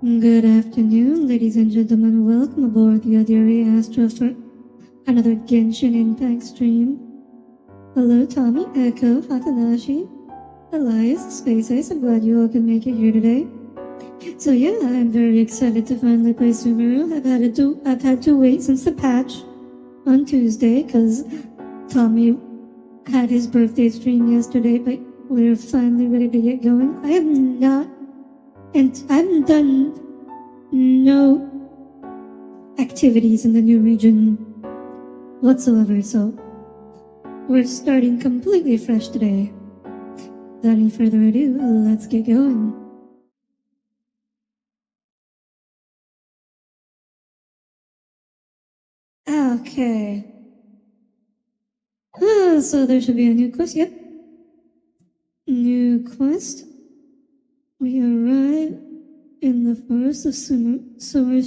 Good afternoon, ladies and gentlemen. Welcome aboard the Audire Astra for another Genshin Impact stream. Hello, Tommy, Echo, Hatanashi, Elias, Space Ace. I'm glad you all can make it here today. So yeah, I'm very excited to finally play Sumeru. I've had to wait since the patch on Tuesday because Tommy had his birthday stream yesterday, but we're finally ready to get going. I haven't done no activities in the new region whatsoever, so we're starting completely fresh today. Without any further ado, let's get going. Okay. So there should be a new quest. Yep. New quest. We arrive in the forest of Sumeru. So it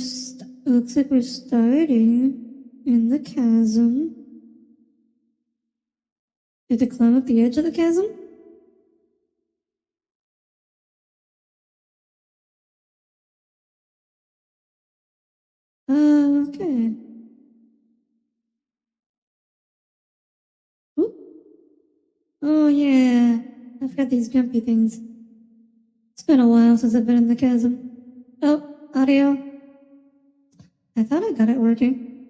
looks like we're starting in the chasm. You have to climb up the edge of the chasm? Okay. Oop. Oh yeah, I've got these jumpy things. It's been a while since I've been in the chasm. Oh, audio. I thought I got it working.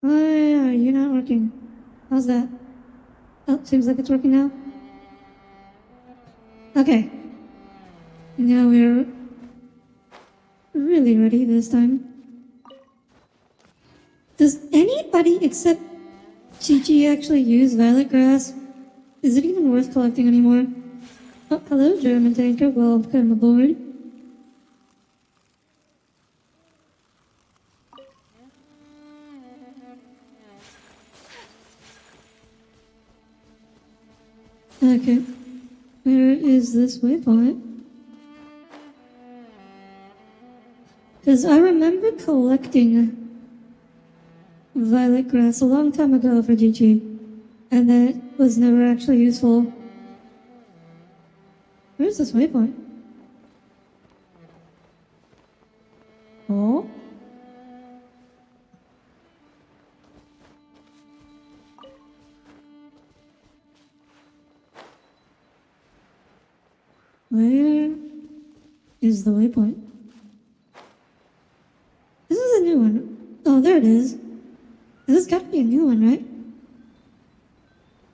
Why are you not working? How's that? Oh, seems like it's working now. Okay. Now we're really ready this time. Does anybody except Gigi actually use violet grass? Is it even worth collecting anymore? Oh, hello, German tanker. Welcome aboard. Okay. Where is this waypoint? Because I remember collecting violet grass a long time ago for Gigi, and that was never actually useful. Where's this waypoint? Oh? Where is the waypoint? This is a new one. Oh, there it is. This has got to be a new one, right?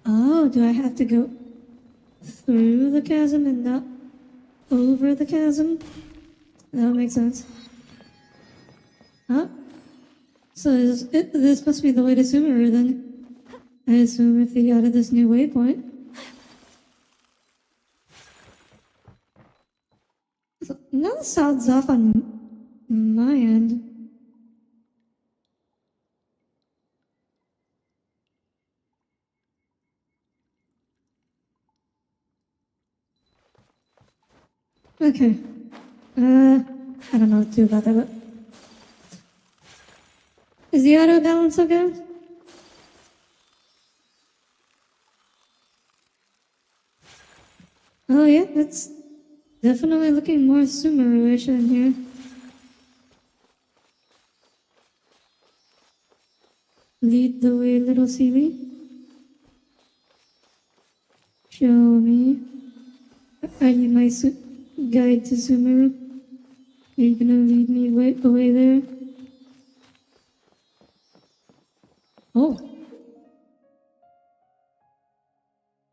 Oh, do I have to go through the chasm and not over the chasm? That would make sense. Huh? So this must be the way to Sumeru then. I assume if they added this new waypoint. So, now the sound's off on my end. Okay. I don't know what to do about that, but... Is the auto balance okay? Oh yeah, it's definitely looking more Sumeru-ish in here. Lead the way, little Sealy. Show me. Are you my guide to Sumeru? Are you gonna lead me away there? Oh.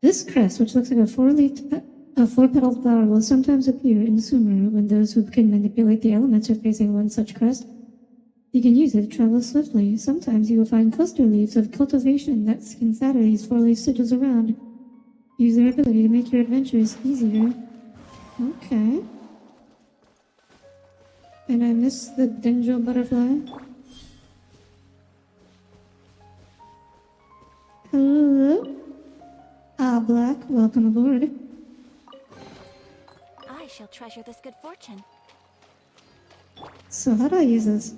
This crest, which looks like a four-petaled flower, will sometimes appear in Sumeru when those who can manipulate the elements are facing one such crest. You can use it to travel swiftly. Sometimes you will find cluster leaves of cultivation that can scatter these four-leaf sigils around. Use their ability to make your adventures easier. Okay. And I missed the dendro butterfly. Hello? Black, welcome aboard. I shall treasure this good fortune. So how do I use this?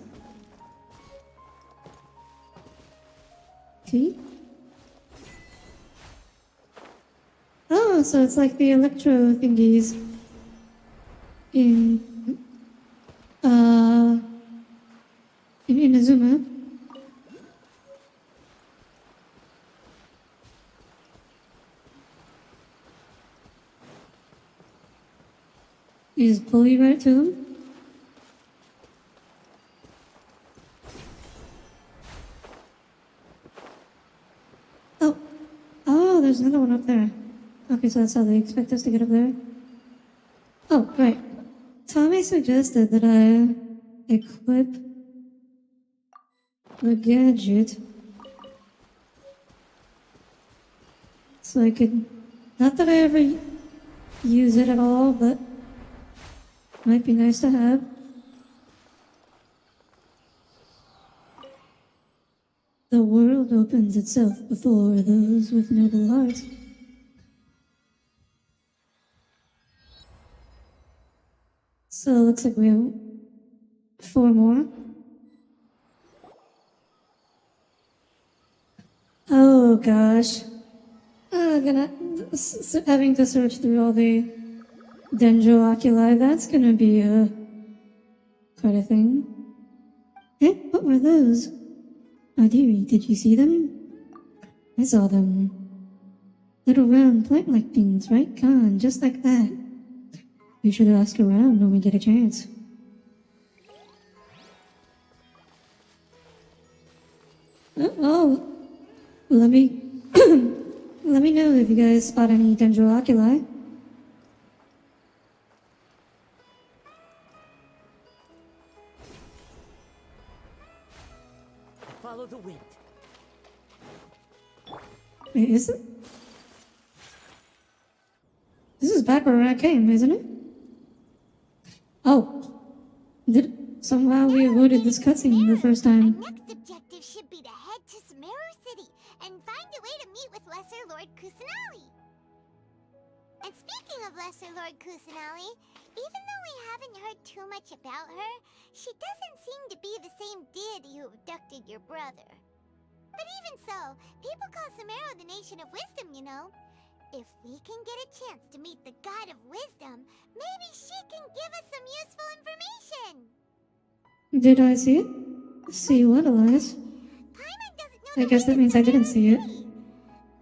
T? Oh, so it's like the electro thingies in uh in Inazuma. You just pull you right to them. Oh, oh, there's another one up there. Okay, so that's how they expect us to get up there. Oh, right. Tommy suggested that I equip the gadget so I could, not that I ever use it at all, but might be nice to have. The world opens itself before those with noble hearts. So it looks like we have 4 more. Oh gosh. Having to search through all the Dendro oculi, that's gonna be quite a thing. Eh, what were those? Audire, did you see them? I saw them. Little round plant-like things, right? Con, just like that. We should ask around when we get a chance. Oh, let me let me know if you guys spot any Dendro oculi. Follow the wind. Wait, is it? This is back where I came, isn't it? Oh, somehow we avoided this cutscene the first time. Our next objective should be to head to Sumeru City and find a way to meet with Lesser Lord Kusanali. And speaking of Lesser Lord Kusanali, even though we haven't heard too much about her, she doesn't seem to be the same deity who abducted your brother. But even so, people call Sumeru the Nation of Wisdom, you know. If we can get a chance to meet the God of Wisdom, maybe she can give us some useful information. Did I see it? See what, Elias? Paimon doesn't know I the guess way that to means I didn't Sumeru see it. City.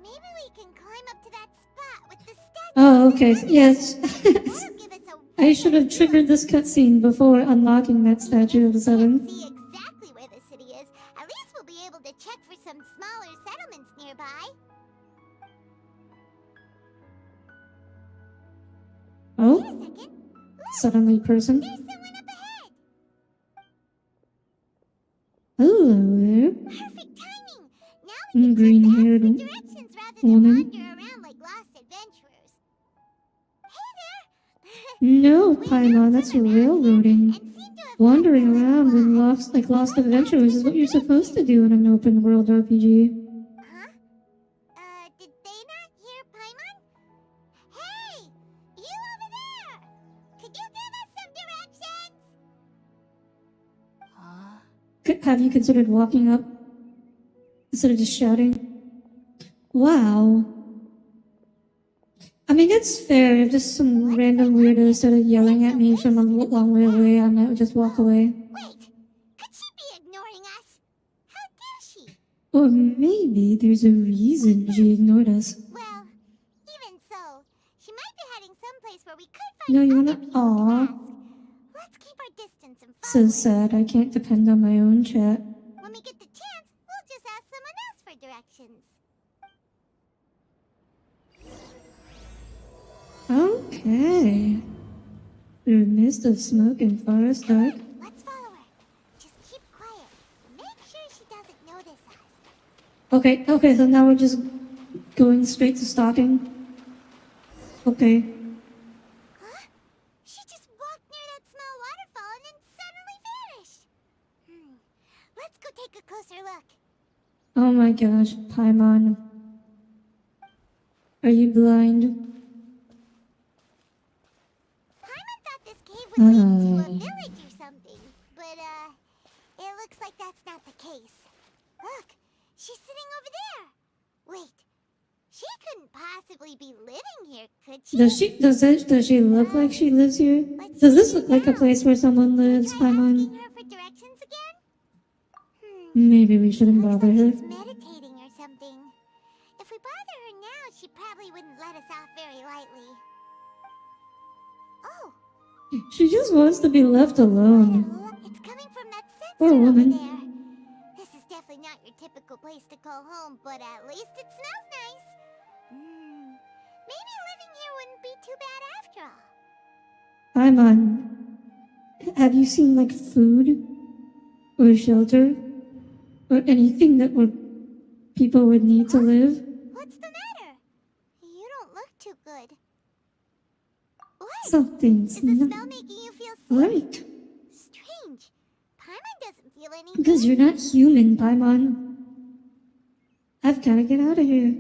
Maybe we can climb up to that spot with the statue. Oh, okay. Yes. That'll give us a I should have triggered this cutscene before unlocking that statue of the seven. see exactly where the city is. At least we'll be able to check for some smaller settlements nearby. Oh, Wait a second. Look, suddenly person. there's someone up ahead. Hello there. Perfect timing. Now we can Green-haired just ask for directions rather than woman. wander around like lost adventurers. Hey there. No, We Paimon, mapped that's on the map here wandering. and seem to have Wandering found a around little in lodge. lost adventures is what you're supposed to do in an open world RPG. Huh? Did they not hear Paimon? Hey! You over there! Could you give us some directions? Huh? Have you considered walking up instead of just shouting? Wow. I mean, it's fair. If just some random weirdo started yelling at me from a long way away, I might just walk away. Wait! Could she be ignoring us? How dare she? Or maybe there's a reason she ignored us. Well, even so, she might be heading someplace where we could No, find you other wanna... people to Aw. ask. Let's keep our distance and So follow. sad. I can't depend on my own chat. When we get the chance, we'll just ask someone else for directions. Okay. Through mist of smoke and forest dark. Let's follow her. Just keep quiet. Make sure she doesn't notice us. Okay, so now we're just going straight to stalking. Okay. Huh? She just walked near that small waterfall and then suddenly vanished. Let's go take a closer look. Oh my gosh, Paimon. Are you blind? Paimon thought this cave would lead to a Oh. village or something, but it looks like that's not the case. Look, she's sitting over there. Wait, She couldn't possibly be living here, could she? Does she look like she lives here? Let's Does this see look like a now. place where someone lives, Try Paimon? asking her for directions again? Maybe we shouldn't Looks bother like her. she's meditating or something. If we bother her now, she probably wouldn't let us off very lightly. Oh, She just wants to be left alone. it's coming from that Poor sensor over woman. there. This is definitely not your typical place to call home, but at least it smells nice. Maybe living here wouldn't be too bad after all. Paimon, have you seen like food or shelter or anything that people would need to live? What's the matter? You don't look too good. What? Something's Is the not smell making you feel sick? right. Strange. Paimon doesn't feel anything. Because you're not human, Paimon. I've gotta get out of here.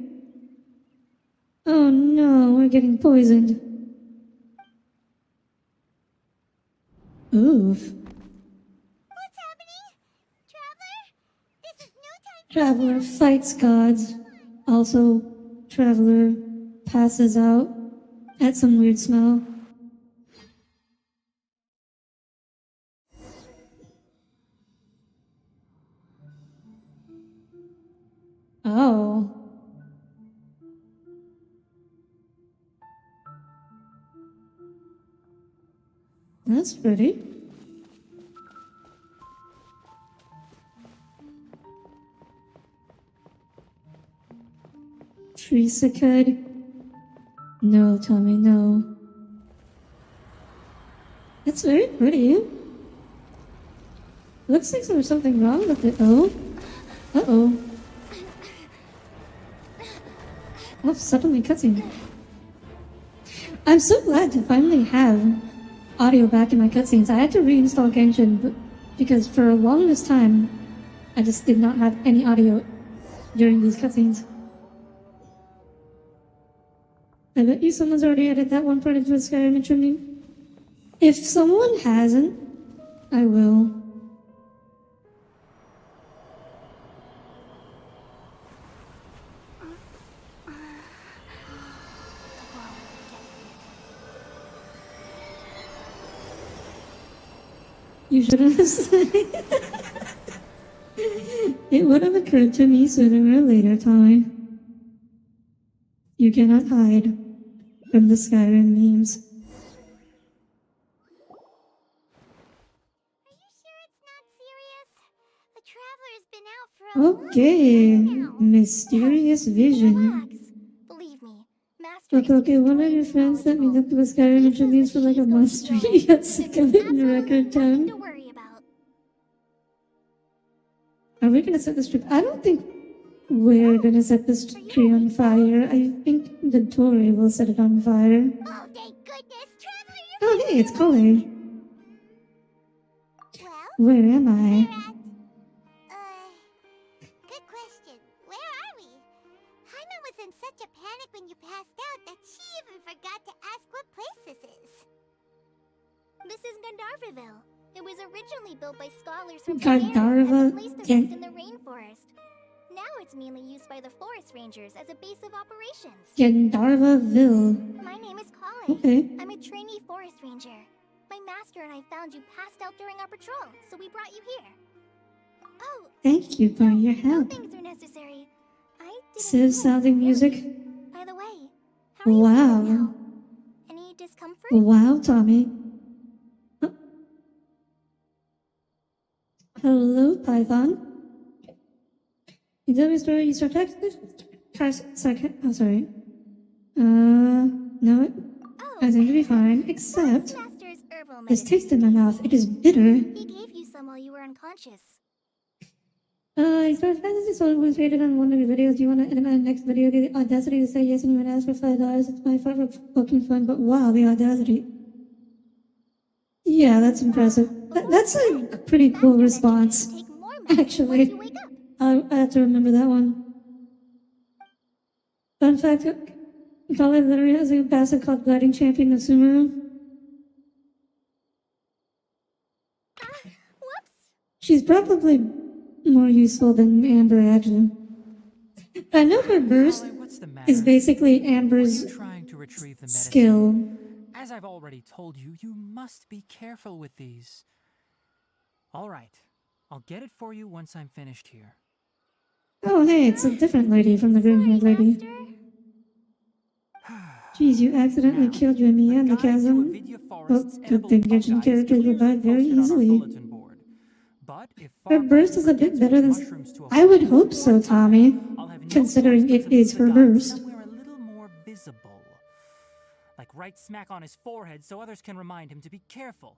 Oh no, we're getting poisoned. Oof. What's happening? Traveler? This is no time for Traveler fights gods. Also, Traveler passes out at some weird smell. Oh. That's pretty. Teresa could. No, Tommy, no. That's very pretty. Looks like there's something wrong with it. Oh. Uh-oh. Oh, suddenly cutscene. I'm so glad to finally have audio back in my cutscenes. I had to reinstall Genshin because for the longest time, I just did not have any audio during these cutscenes. I bet you someone's already added that one part into a Skyrim intro meme. If someone hasn't, I will. You should have said it would have occurred to me sooner or later, Tommy. You cannot hide from the Skyrim memes. Are you sure it's not serious? The Traveler's been out for a long Okay, time now. mysterious vision. Relax. Believe me, Master Okay, one of your friends sent me that the Skyrim intro memes for like a month straight. He got sick of it in record time. to worry about. Are we gonna set this trip? I don't think we're gonna set this tree on fire. I think the Tory will set it on fire. Oh, thank goodness, Traveler, you're Oh, hey, it's Coley. well. Where am I? We're at, good question. Where are we? Hyman was in such a panic when you passed out that she even forgot to ask what place this is. This is Gandharvaville. It was originally built by scholars from Gandharva- as a place to Gan- rest in the rainforest. Now it's mainly used by the forest rangers as a base of operations. Gandharvaville. My name is Kale. Okay. I'm a trainee forest ranger. My master and I found you passed out during our patrol, so we brought you here. Oh, Thank you for your no help. things are necessary. I didn't Civ know, sounding really. music. By the way, how are you Wow. feeling now? Any discomfort? Wow, Tommy. Oh. Hello, Python. You tell me a story, you start texting? Oh, sorry. No, Oh, I seem to be fine, that's except Master's herbal this medicine. taste in my mouth. It is bitter. He gave you some while you were unconscious. I started Fantasy Soul was rated on one of your videos. Do you want to edit my next video? The audacity to say yes and you would ask for $5. It's my fault for poking fun, but wow, the audacity. Yeah, that's impressive. That's a pretty cool response. Take more medicine Actually. once you wake up. I have to remember that one. Fun fact, Kale literally has a passive called Gliding Champion of Sumeru. Whoops. She's probably more useful than Amber, actually. I know her burst What's the matter? is basically Were Amber's you trying to retrieve the medicine? skill. As I've already told you, you must be careful with these. All right. I'll get it for you once I'm finished here. Oh, hey, it's a different lady from the green-haired lady. Master. Jeez, you accidentally Now, killed Yumi and the guide to chasm. Avidya Well, Forest's good edible thing Genshin fungi is characters clearly revive very posted on our easily. bulletin board. But if Her Farfar burst is a bit forgets better which than... mushrooms to I would avoid hope one so, more time, Tommy. I'll have no Considering choice but it to is leave her the guide burst. somewhere a little more visible. Like right smack on his forehead so others can remind him to be careful.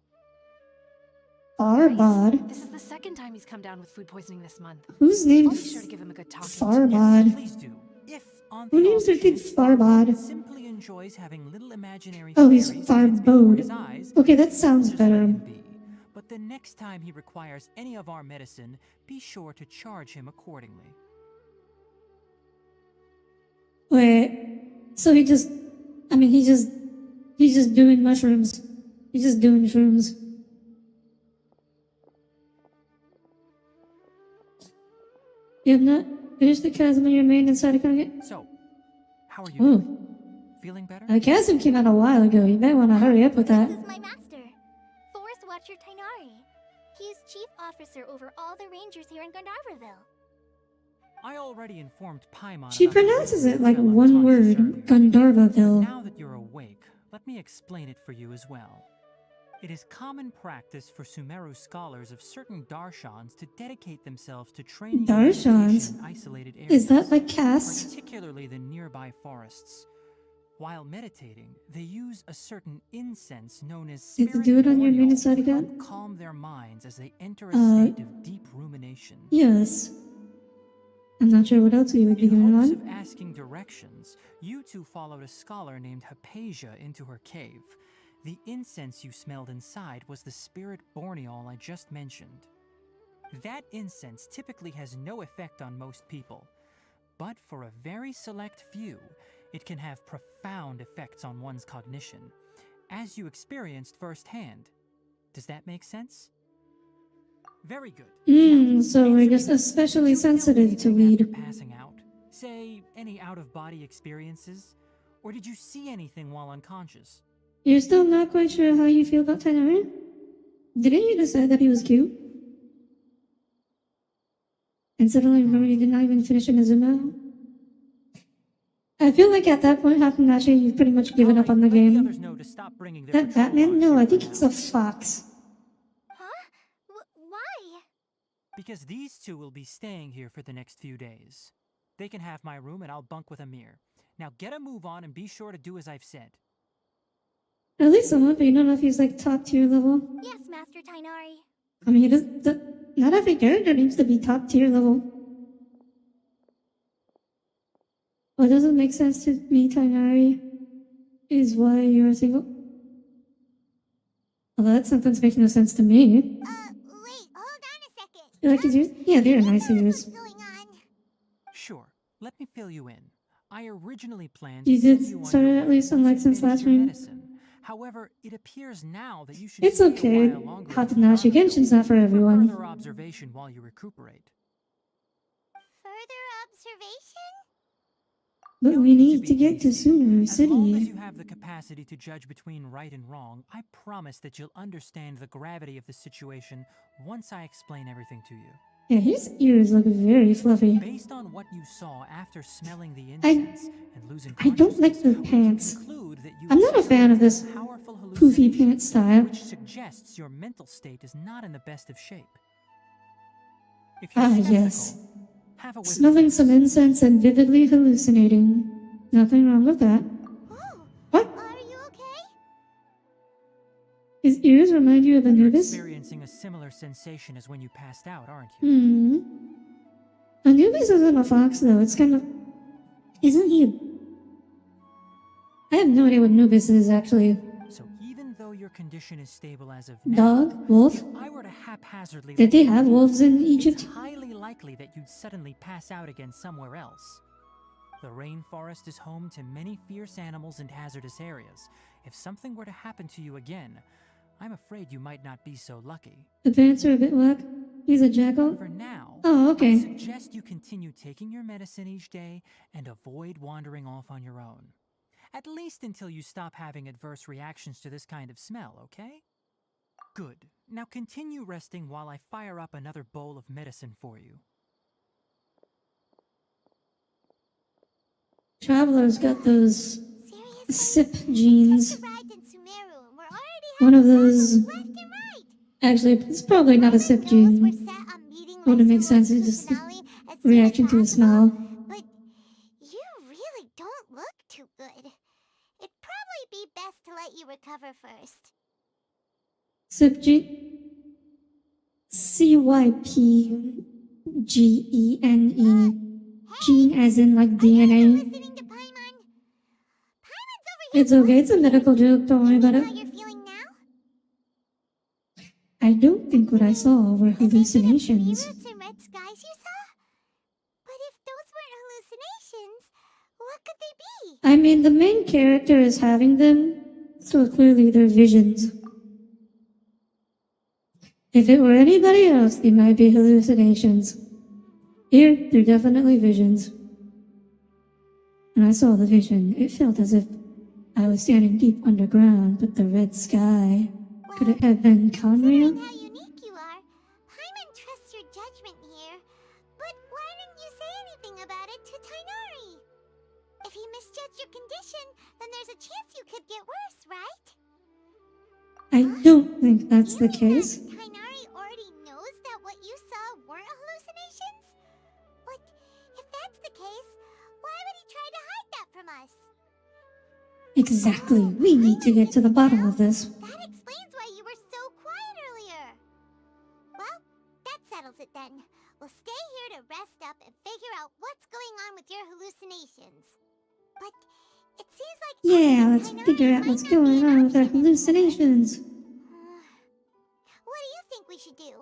Farbod. This is the second time he's come down with food poisoning this month. Who's named I'll be sure to give him a good talking to. Farbod? Please do. If on Who the names their off kid chance Farbod? simply enjoys having little imaginary Oh, he's fairies dance before his Farbode. eyes, Okay, that sounds just let better. him be. But the next time he requires any of our medicine, be sure to charge him accordingly. Wait, so he's just doing mushrooms. He's just doing shrooms. You have not finished the chasm in your main inside a yet? So, how are you Oh, doing? Feeling better? a chasm came out a while ago. You might want to hurry up with that. This is my master, Forest Watcher Tainari. He's chief officer over all the rangers here in Gandharvaville. I already informed Paimon She about the pronounces reason it like you fell one unconscious word, earlier. Gandharvaville. Now that you're awake, let me explain it for you as well. It is common practice for Sumeru scholars of certain darshans to dedicate themselves to training and Darshans? meditation in isolated areas, Is that like castes? particularly the nearby forests. While meditating, they use a certain incense known as Did spirit you do it on your main oil inside to again? help calm their minds as they enter a state of deep rumination. Yes. I'm not sure what else we would be In doing hopes on. of asking directions, you two followed a scholar named Hypatia into her cave. The incense you smelled inside was the spirit borneol I just mentioned. That incense typically has no effect on most people, but for a very select few, it can have profound effects on one's cognition, as you experienced firsthand. Does that make sense? Very good. So we're just especially sensitive to weed. After passing out, say any out-of-body experiences, or did you see anything while unconscious? You're still not quite sure how you feel about Tainari? Didn't you decide that he was cute? And suddenly remember you did not even finish Mizuno? I feel like at that point, Hatanashi, you've pretty much given up on the Let the game. others know to stop bringing their That patrol Batman? dogs No, here I for think now. he's a fox. Huh? Why? Because these two will be staying here for the next few days. They can have my room and I'll bunk with Amir. Now get a move on and be sure to do as I've said. At least somewhat, but you don't know if he's like top tier level. Yes, Master Tainari. I mean, he not every character needs to be top tier level. What doesn't make sense to me, Tainari, is why you're single. Well, that sentence makes no sense to me. Wait, hold on a second. You like his ears? Yeah, they're nice What's ears. going on? Sure, let me fill you in. I originally planned You to did send you on start your it at way least on once like you since finish last your stream. medicine. However, it appears now that you should It's stay okay. a while longer in Hatanashi Gandharville Genshin's not for everyone. further observation while you recuperate. Further observation? But You'll we need need to get to hasty. Sumeru As long as City. you have the capacity to judge between right and wrong, I promise that you'll understand the gravity of the situation once I explain everything to you. Yeah, his ears look very fluffy. Based on what you saw after smelling the incense and losing I don't like the consciousness, we can pants. conclude that you I'm not a fan of this experienced powerful poofy hallucination, pants style. which suggests your mental state is not in the best of shape. If you're Ah, skeptical, yes. have a whiff of Smelling this. some incense and vividly hallucinating. Nothing wrong with that. Oh, What? are you okay? His ears remind you of You're Anubis? experiencing a similar sensation as when you passed out, aren't you? Anubis isn't a fox, though. It's kind of... Isn't he I have no idea what Anubis is, actually. So even though your condition is stable as of now, Dog? Wolf? if I were to haphazardly Did they look have at you, wolves in it's Egypt? highly likely that you'd suddenly pass out again somewhere else. The rainforest is home to many fierce animals and hazardous areas. If something were to happen to you again, I'm afraid you might not be so lucky. The pants are a bit whack. He's a jackal? For now, Oh, I okay. suggest you continue taking your medicine each day and avoid wandering off on your own. At least until you stop having adverse reactions to this kind of smell, okay? Good. Now continue resting while I fire up another bowl of medicine for you. Traveler's got those Seriously? sip We genes. just arrived in Sumeru and we're already One of having those. problems left and right. Actually, it's probably not a sip Knows we're gene. set on meeting Wouldn't make Lesser sense. Lord It's just Kusanali as soon as reaction to a possible, smell. but you really don't look too good. It'd probably be best to let you recover first. Sip gene. CYPGENE. Gene as in like Are you DNA. listening to Paimon? Paimon's over here. It's okay. It's a medical joke. Don't worry You about know it. how you're feeling now? I don't think what I saw were The vision of tree hallucinations. roots and red skies you saw? But if those weren't hallucinations, what could they be? I mean, the main character is having them, so clearly they're visions. If it were anybody else, they might be hallucinations. Here, they're definitely visions. When I saw the vision, it felt as if I was standing deep underground with the red sky. Could it have been Considering Conria? how unique you are, Paimon trusts your judgment here. But why didn't you say anything about it to Tainari? If he misjudged your condition, then there's a chance you could get worse, right? I don't think that's You the mean case. that Tainari already knows that what you saw weren't hallucinations? But if that's the case, why would he try to hide that from us? Exactly. We need to get to the bottom of this. That explains why you were so quiet earlier. Well, that settles it then. We'll stay here to rest up and figure out what's going on with your hallucinations. But it seems like Yeah, asking let's Tainari figure out might what's not be going an on with our option anymore. hallucinations. What do you think we should do?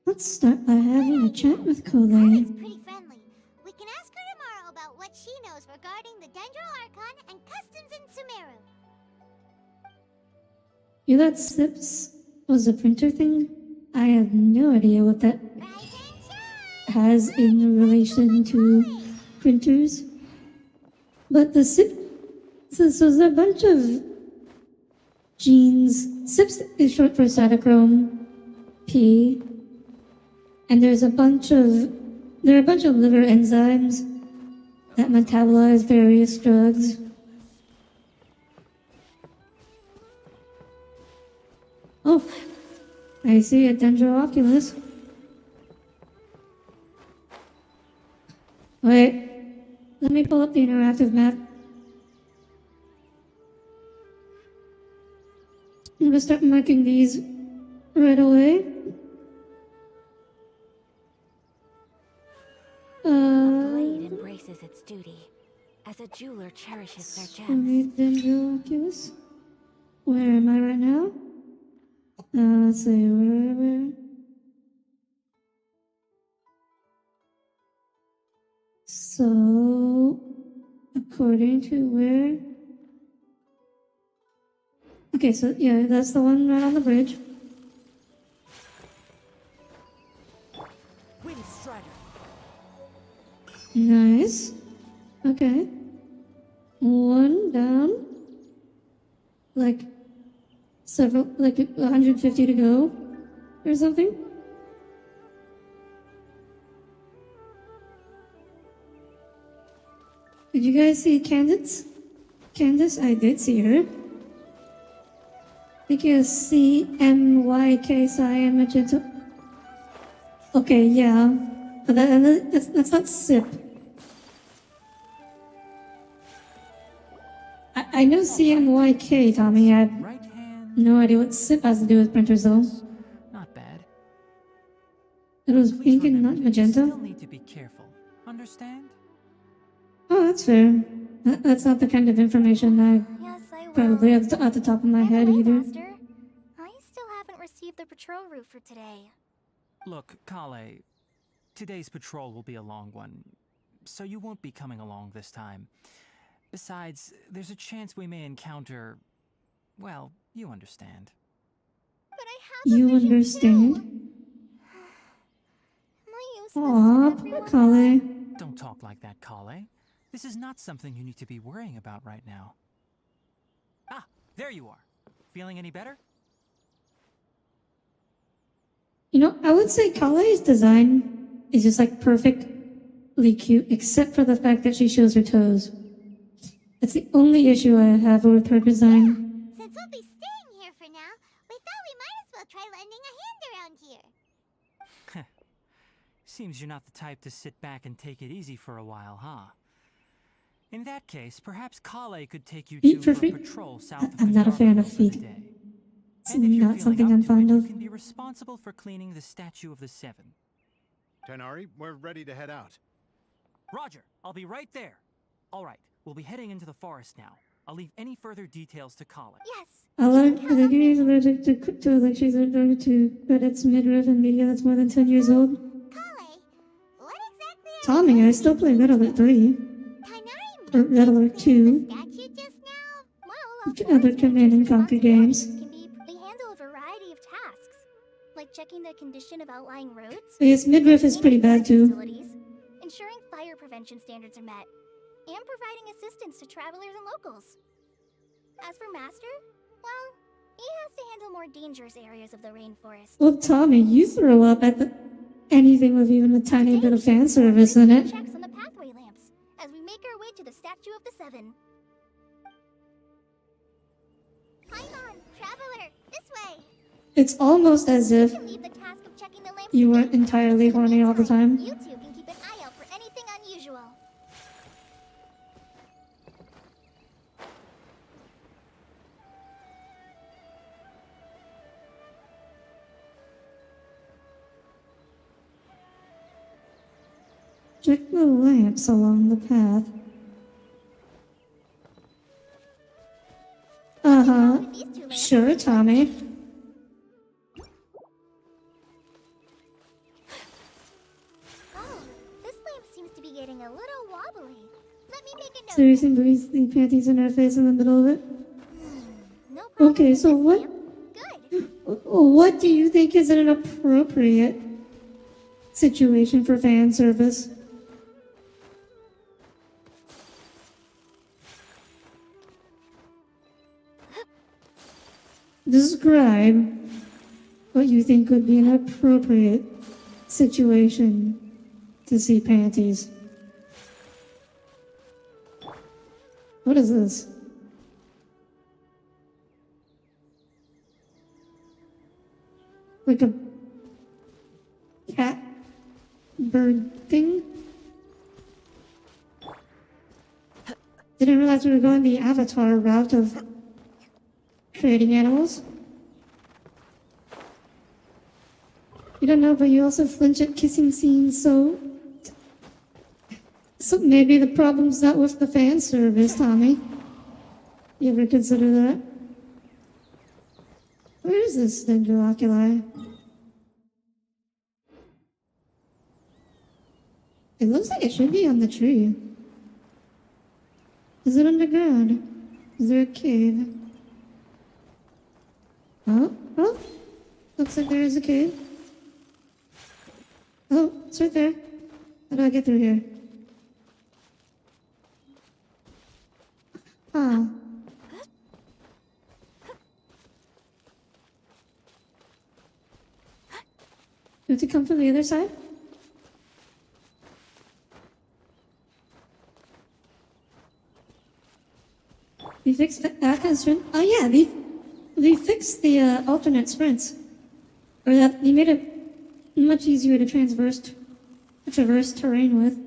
Let's start by having a chat with Cole's Kole. pretty friendly. We can ask her tomorrow about what she knows regarding the Dendral Archon and customs in Sumeru. Yeah, that Sips was a printer thing? I have no idea what that Rise and shine! has in relation to printers. But the SIP, so there's a bunch of genes. SIPs is short for cytochrome P, and there are a bunch of liver enzymes that metabolize various drugs. Oh, I see a Dendrooculus. Wait, let me pull up the interactive map. I'm gonna start marking these right away. Blade embraces its duty, as a jeweler cherishes their gems. Dendrooculus. Where am I right now? Let's see, where? So, according to where? Okay, so yeah, that's the one right on the bridge. Wind Strider. Nice. Okay. One down. Like 150 to go or something. Did you guys see Candace? Candace, I did see her. I think it's CMYK Cyan Magenta. Okay, yeah. But that's not SIP. I know CMYK, Tommy. I have Right hand. no idea what SIP has to do with printers, though. Not bad. It was Please pink and remember not that magenta. You still need to be careful. Understand? Oh, that's fair. That's not the kind of information I Yes, I will. probably have at the top of my By the head way, either. Master, I still haven't received the patrol route for today. Look, Kale, today's patrol will be a long one, so you won't be coming along this time. Besides, there's a chance we may encounter... well, you understand. But I have a You vision understand? too. post this Aw, to poor everyone? Kale. Don't talk like that, Kale. This is not something you need to be worrying about right now. Ah, there you are. Feeling any better? You know, I would say Kale's design is just like perfectly cute, except for the fact that she shows her toes. That's the only issue I have with her design. Since we'll be staying here for now, we thought we might as well try lending a hand around here. Seems you're not the type to sit back and take it easy for a while, huh? In that case, perhaps Kale could take you Feet two for for a feet. patrol south of I'm not a fan of Katarko for the feet. day. It's And if you're not feeling something up I'm to fond it, of. you can be responsible for cleaning the statue of the Seven. Tenari, we're ready to head out. Roger, I'll be right there. All right, we'll be heading into the forest now. I'll leave any further details to Kale. Yes. The degree is allergic to electricity allergic to credits, midriff, and media that's more than 10 years old. Kale, what exactly are Tommy, I still play Red Alert 3. Tainari Or Red Alert the 2. statue just now? Well, a Other forest Command and ranger's Conquer games. responsibilities can be they handle a variety of tasks, like checking the condition of outlying roads, Yes, midriff is pretty bad too. facilities, ensuring fire prevention standards are met, and providing assistance to travelers and locals. As for Master, well, he has to handle more dangerous areas of the rainforest. Well, Tommy, you throw up at anything with even a tiny bit of fan service in it. Checks on the pathway lamps as we make our way to the statue of the Seven. Paimon, traveler, this way. It's almost as if You can leave the task of checking the lamps you to weren't me. entirely In the horny all the meantime, time. You two can keep an eye out for anything unusual. Check the lamps along the path. Uh-huh. With these two lamps, Sure, Tommy. Oh, this lamp seems to be getting a little wobbly. Let me make a note. Seriously, breathe the panties in her face in the middle of it. No problem Okay, with so this what? lamp. Good. What do you think is an appropriate situation for fan service? Describe what you think would be an appropriate situation to see panties. What is this? Like a cat bird thing? Didn't realize we were going the Avatar route of creating animals. You don't know, but you also flinch at kissing scenes, so maybe the problem's not with the fan service, Tommy. You ever consider that? Where is this Dendroculi? It looks like it should be on the tree. Is it underground? Is there a cave? Oh, looks like there is a cave. Oh, it's right there. How do I get through here? Ah. Do you have to come from the other side? They fixed the constraint. Oh yeah, they fixed the alternate sprints, or that they made it much easier to traverse terrain with.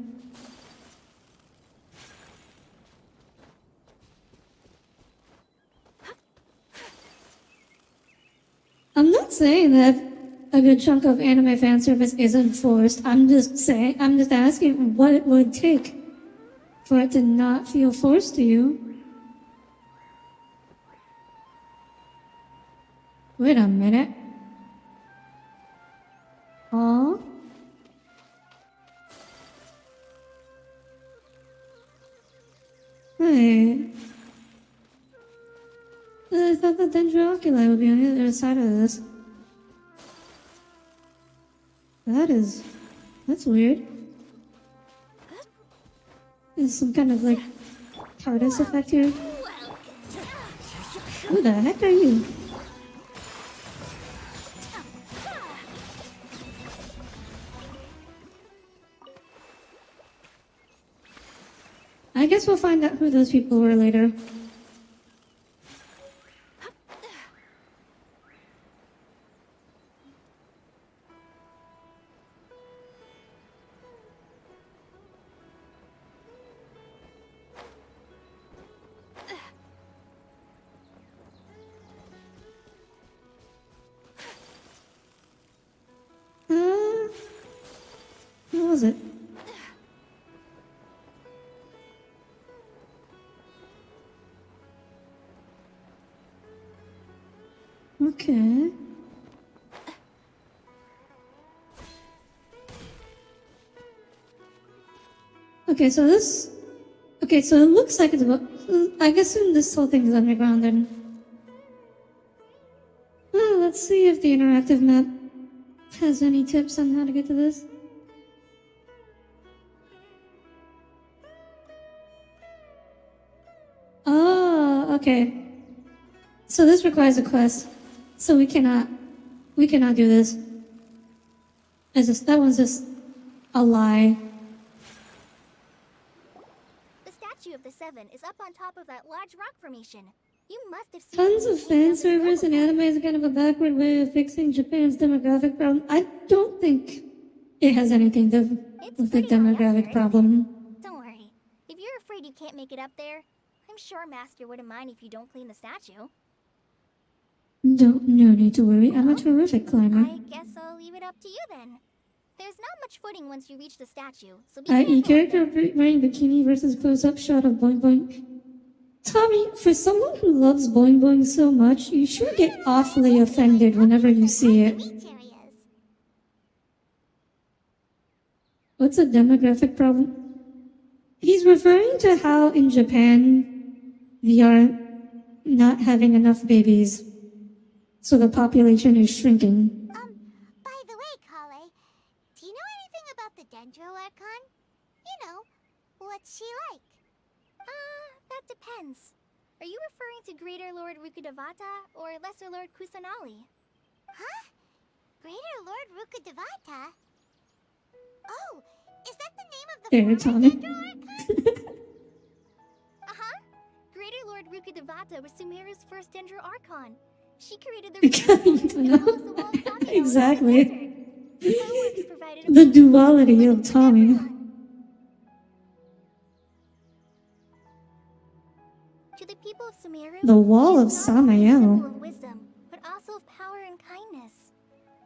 I'm not saying that a good chunk of anime fan service isn't forced. I'm just asking what it would take for it to not feel forced to you. Wait a minute. Aw. Hey. I thought the Dendroculi would be on the other side of this. That is That's weird. There's some kind of like TARDIS effect here. Who the heck are you? I guess we'll find out who those people were later. What was it? Okay. Okay, so this... Okay, so it looks like it's about... I guess this whole thing is underground then. Let's see if the interactive map has any tips on how to get to this. Oh, okay. So this requires a quest. So we cannot do this. That one's just a lie. The statue of the Seven is up on top of that large rock formation. You must have seen Tons of fan service and anime is kind of a backward way of fixing Japan's demographic problem. I don't think it has anything to do with the demographic problem. Don't worry. If you're afraid you can't make it up there, I'm sure Master wouldn't mind if you don't clean the statue. No need to worry. I'm a terrific climber. I guess I'll leave it up to you then. There's not much footing once you reach the statue, so be I.e. careful. character wearing bikini versus close-up shot of Boing Boing. Tommy, for someone who loves Boing Boing so much, you sure get awfully offended whenever you see it. What's a demographic problem? He's referring to how in Japan we are not having enough babies, so the population is shrinking. By the way, Kale, do you know anything about the Dendro Archon? You know, what's she like? That depends. Are you referring to Greater Lord Rukudevata or Lesser Lord Kusanali? Huh? Greater Lord Rukudevata? Oh, is that the name of the There, former Tommy. Dendro Archon? Greater Lord Rukudevata was Sumeru's first Dendro Archon. She created the Exactly. Her works provided a The duality of Tommy. To the people of Sumeru, The wall she of is not only a Samael. symbol of wisdom, but also of power and kindness.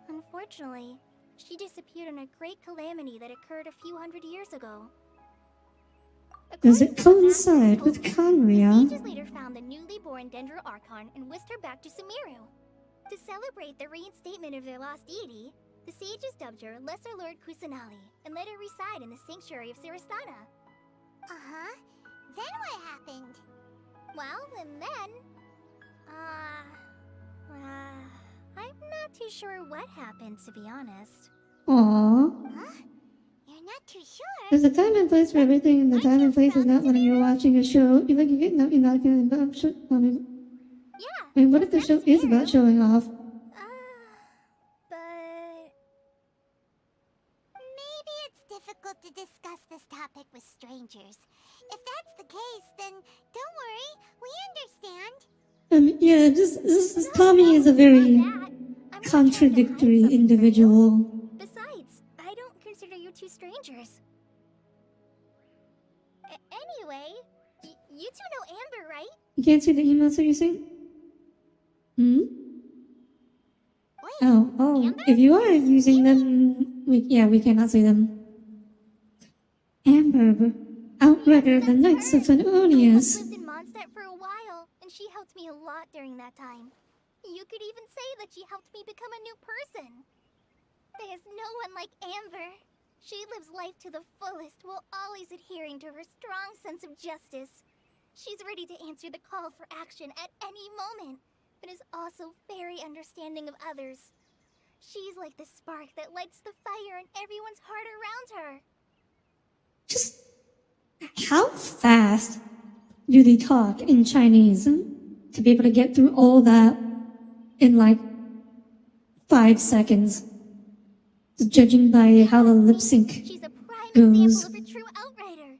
Unfortunately, she disappeared in a great calamity that occurred a few hundred years ago. Does According it to the coincide Master's with told me, Conria? The sages later found the newly born Dendro Archon and whisked her back to Sumeru. To celebrate the reinstatement of their lost deity, the sages dubbed her Lesser Lord Kusanali and let her reside in the sanctuary of Sarastana. Uh-huh. Then what happened? Well, and then... I'm not too sure what happened, to be honest. Aww. Huh? You're not too sure? There's a time and place for everything, and the time and place is not when you're watching a show. You like you get no, you're not gonna. I mean, Yeah. what if the show is about showing off? But... Maybe it's difficult to discuss this topic with strangers. If that's the case, then don't worry, we understand. Yeah, Tommy is a very contradictory individual. Besides, I don't consider you two strangers. Anyway, you two know Amber, right? You can't see the emails that you're saying? Wait, Oh, Amber? if you are using them, we cannot see them. Amber, outrider of the Knights of Phanonius. Lived in Mondstadt for a while, and she helped me a lot during that time. You could even say that she helped me become a new person. There's no one like Amber. She lives life to the fullest while always adhering to her strong sense of justice. She's ready to answer the call for action at any moment, but is also very understanding of others. She's like the spark that lights the fire in everyone's heart around her. Just how fast do they talk in Chinese to be able to get through all that in like 5 seconds? Just judging by how the lip sync She's a prime goes. example of a true outrider.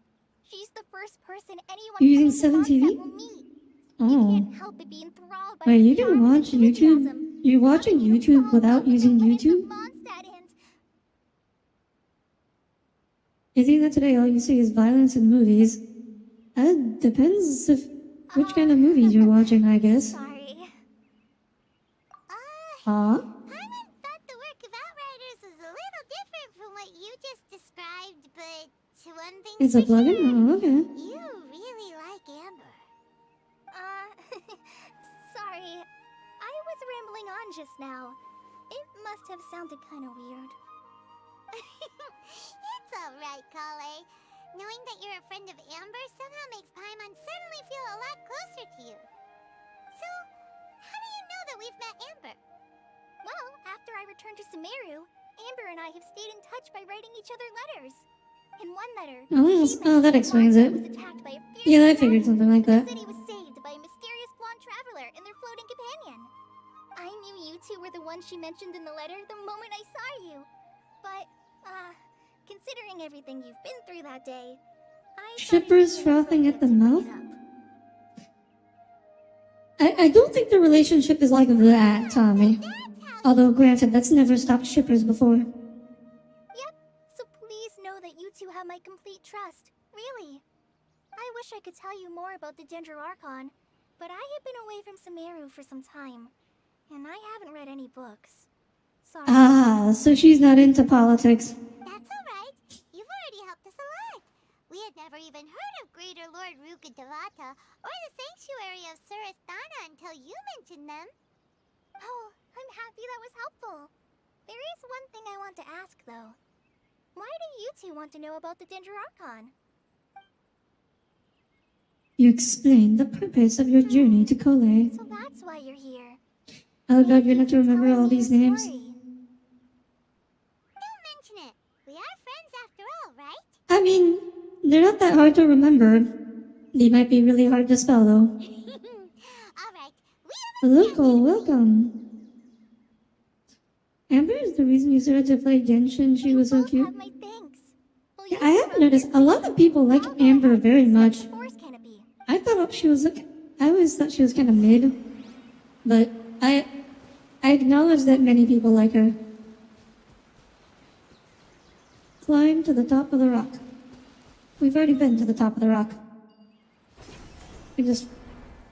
She's the first person anyone You're using coming to 7 TV? Mondstadt will meet. You Oh. can't help but be enthralled by Wait, her you charm can and watch YouTube? enthusiasm. You're watching Causing you to YouTube fall in without love with using the ways of YouTube? Mondstadt and I think that today all you see is violence in movies. It depends if which kind of movies you're watching, I guess. sorry. Huh? Paimon thought the work of Outriders was a little different from what you just described, but one thing's It's a for plugin? sure, Oh, okay. you really like Amber. Sorry. I was rambling on just now. It must have sounded kind of weird. It's alright, Kale. Knowing that you're a friend of Amber somehow makes Paimon suddenly feel a lot closer to you. So, how do you know that we've met Amber? Well, after I returned to Sumeru, Amber and I have stayed in touch by writing each other letters. In one letter, That explains it. was attacked by a fierce Yeah, I figured dragon, something like and that. the city was saved by a mysterious blonde traveler and their floating companion. I knew you two were the ones she mentioned in the letter the moment I saw you. But, considering everything you've been through that day, I thought it'd be Shippers frothing at the inappropriate to mouth? bring it up. I don't think the relationship is like that, Tommy. Although, granted, that's never stopped shippers before. Yep, so please know that you two have my complete trust. Really. I wish I could tell you more about the Ginger Archon, but I have been away from Sumeru for some time, and I haven't read any books. Sorry. Ah, so she's not into politics. That's alright. You've already helped us a lot. We had never even heard of Greater Lord Rukkhadevata or the Sanctuary of Surasthana until you mentioned them. Oh, I'm happy that was helpful. There is one thing I want to ask, though. Why do you two want to know about the Ginger Archon? You explained the purpose of your journey to Kole. So that's why you're here. How about you not to Thank you for remember telling all me these your names? story. Don't mention it. We are friends after all, right? I mean, they're not that hard to remember. They might be really hard to spell, though. Alright, we have a Hello, sketch. Cole. Welcome. Amber is the reason you started to play Genshin. She You was so both cute. have my thanks. Will Yeah, you I two have run noticed this a lot of people like I'll go Amber ahead very and set much. the forest canopy. I thought she was like, I always thought she was kind of mid, but I acknowledge that many people like her. Climb to the top of the rock. We've already been to the top of the rock. We just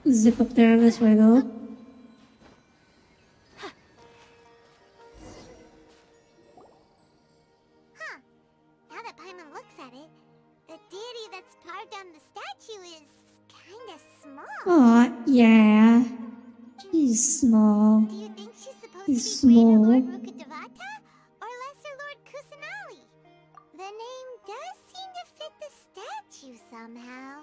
zip up there this way though. Huh. Now that Paimon looks at it, the deity that's carved on the statue is kinda small. Aw, yeah. He's small. Do you think she's supposed He's to be Greater small. Lord Rukkhadevata or Lesser Lord Kusanali? The name does seem to fit the statue somehow.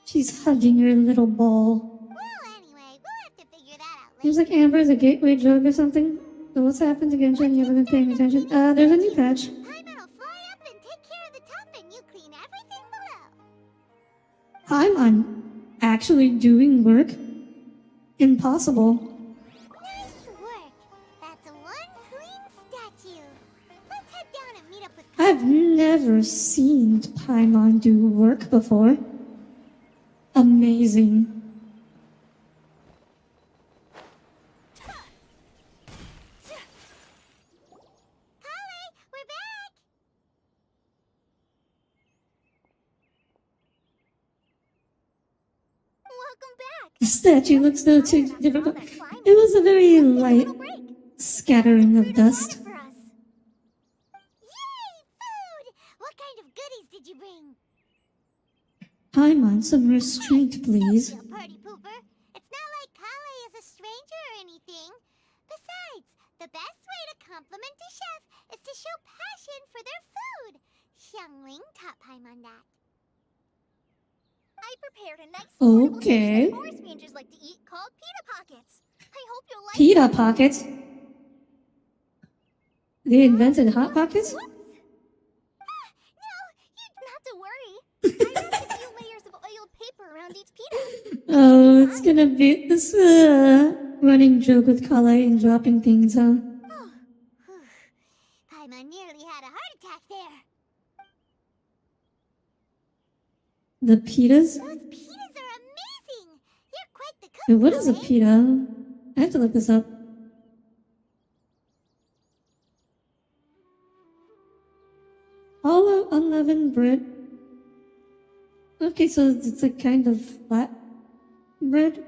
She's hugging her little ball. Well, anyway, we'll have to figure that out Seems later. like Amber's a gateway drug or something. So what's happened to Genshin? You haven't been paying attention. There's a new patch. Paimon will fly up and take care of the top and you clean everything below. I'm actually doing work. Impossible. Nice work. That's one clean statue. Let's head down and meet up with I've never seen Paimon do work before. Amazing. Kale, we're back! Welcome back. The statue looks so too After all difficult. that climbing, It was a very let's take a light little break. scattering of Fruit and dust. water for us. Yay, food! What kind of goodies did you bring? Paimon, some restraint, please. Don't be a party pooper. It's not like Kale is a stranger or anything. Besides, the best way to compliment a chef is to show passion for their food. Xiangling taught Paimon that. I prepared a nice affordable Okay. dish that forest rangers like to eat called pita pockets. I hope you'll like Pita it. pockets. They invented Hot Pockets? No, not to worry. I wrapped a few layers of oiled paper around each pita. Oh, it's gonna be this running joke with Kale and dropping things, huh? Oh, whew. Paimon nearly had a heart attack there. The pitas? Those pitas are amazing. You're quite the cook. Wait, what is a Kale. pita? I have to look this up. Hollow unleavened bread. Okay, so it's a kind of flat bread.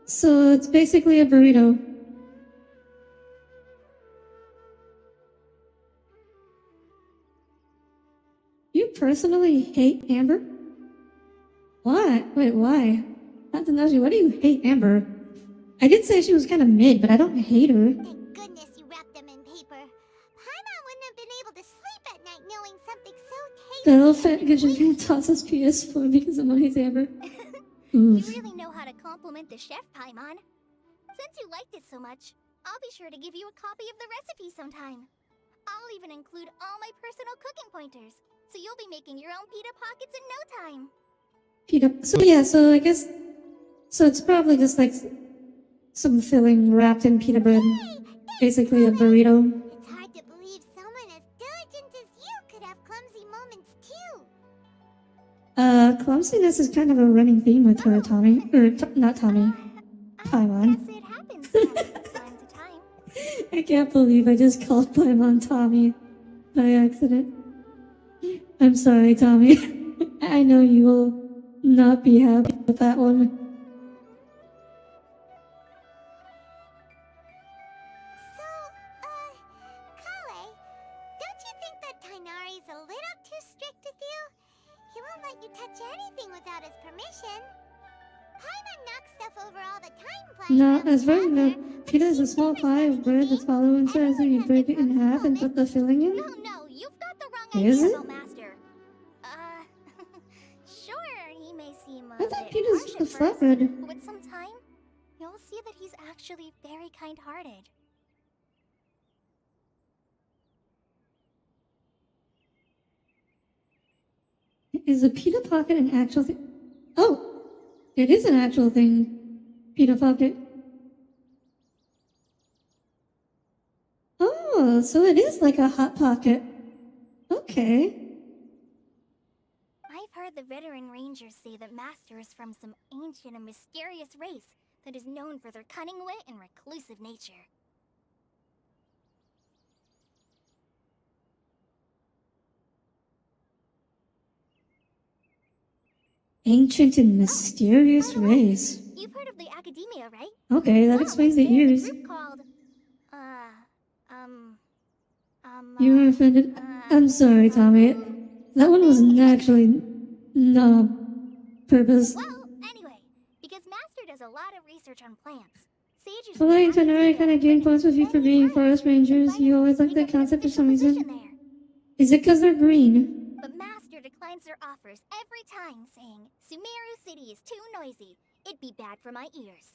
So it's basically a burrito. You personally hate Amber? Why? Wait, why? Atanashi, why do you hate Amber? I did say she was kind of mid, but I don't hate her. Thank goodness you wrapped them in paper. Paimon wouldn't have been able to sleep at night knowing something so tasty. The little fat Genshin fan tosses PS4 because someone hates Amber. You Oof. really know how to compliment the chef, Paimon. Since you liked it so much, I'll be sure to give you a copy of the recipe sometime. I'll even include all my personal cooking pointers, so you'll be making your own pita pockets in no time. Pita. So yeah, so I guess. So it's probably just like some filling wrapped in pita bread. Basically a burrito. It's hard to believe someone as diligent as you could have clumsy moments too. Clumsiness is kind of a running theme with her, Tommy. Not Tommy. Paimon. Guess it happens from time to time. I can't believe I just called Paimon Tommy by accident. I'm sorry, Tommy. I know you will not be happy with that one. So, Kale, don't you think that Tainari's a little too strict with you? He won't let you touch anything without his permission. Paimon knocks stuff over all the time flying No, around as far as I know, together, but pita is a she's small never pie said of bread that's anything. hollow inside, so you Everyone break has it in their half and put the filling in. No, you've got the wrong Is idea it? about Master. Sure, he may seem a I thought bit pita's harsh a at first, flatbread. but with some time, you'll see that he's actually very kind-hearted. Is a pita pocket an actual thing? Oh, it is an actual thing. Pita pocket. Oh, so it is like a hot pocket. Okay. I've heard the veteran rangers say that Master is from some ancient and mysterious race that is known for their cunning wit and reclusive nature. Ancient and mysterious By the way, race. You've heard of the Academia, right? Okay, that Well, explains the they're ears. group called, You were offended? I'm sorry, Tommy. That one was actually not purpose. Well, anyway, because Master does a lot of research on plants, sages... Following Tenari kind of gain points with you for being forest rangers. You always like that concept for some reason. Is it because they're green? But Master declines their offers every time, saying, Sumeru City is too noisy. It'd be bad for my ears.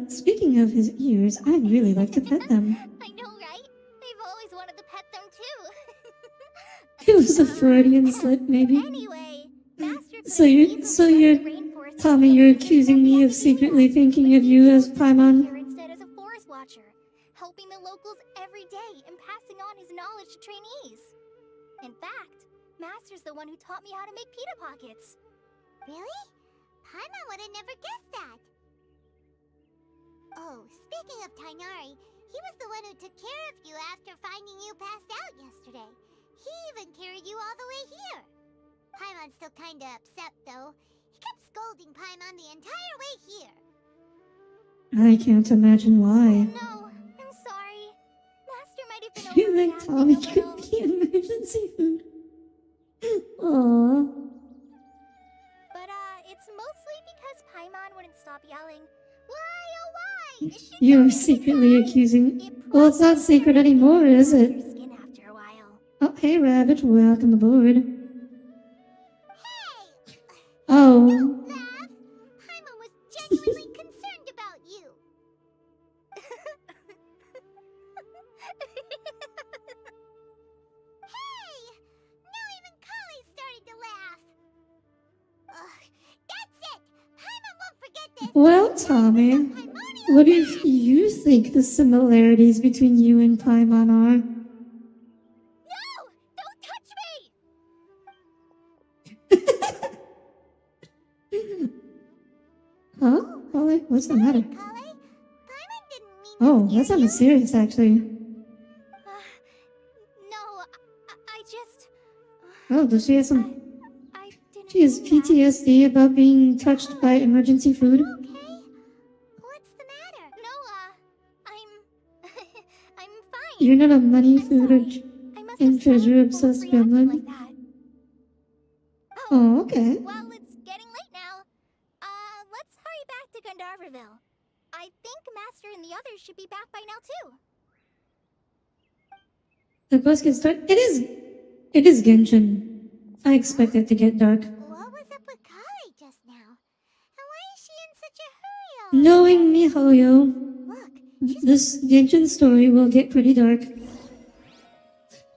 Speaking of his ears, I'd really like to pet them. I know, right? I've always wanted to pet them too. It was a Freudian slip, maybe. Anyway, Master could So have you're- easily so left you're- the rainforest Tommy, to you're stay accusing me of at the secretly Academia, thinking but of he you as chose to stay Paimon. here instead as a forest watcher, helping the locals every day and passing on his knowledge to trainees. In fact, Master's the one who taught me how to make pita pockets. Really? Paimon would have never guessed that. Oh, speaking of Tainari, he was the one who took care of you after finding you passed out yesterday. He even carried you all the way here. Paimon's still kinda upset, though. He kept scolding Paimon the entire way here. I can't imagine why. No, I'm sorry. Master might have been You think Tommy overreacting a could little. be emergency food? Aww. But, it's mostly because Paimon wouldn't stop yelling, why, oh why? Is she You're going to secretly die?" accusing... It Well, it's not processed secret everything anymore, into is your it? skin after a while. Oh, hey, Rabbit, welcome aboard. Hey! Oh, That Well, Tommy, what do you think the similarities between you and Paimon are? No! Don't touch me! Huh? Holly, what's the matter? Kale, Paimon didn't mean Oh, to that scare you. sounded serious, actually. No, I just... Oh, does she have some... I didn't She has mean that. PTSD about being touched by emergency food? Okay. What's the matter? No, I'm fine. You're not a money, I'm food, or sorry. I must and have startled people with treasure-obsessed reacting gremlin? like that. Oh, okay. Well, it's getting late now. Let's hurry back to Gandharville. I think Master and the others should be back by now too. The quest can start. It is Genshin. I expect it to get dark. What was up with Kale just now? And why is she in such a hurry all Knowing me, Hoyo, Look, this Genshin story will get pretty dark.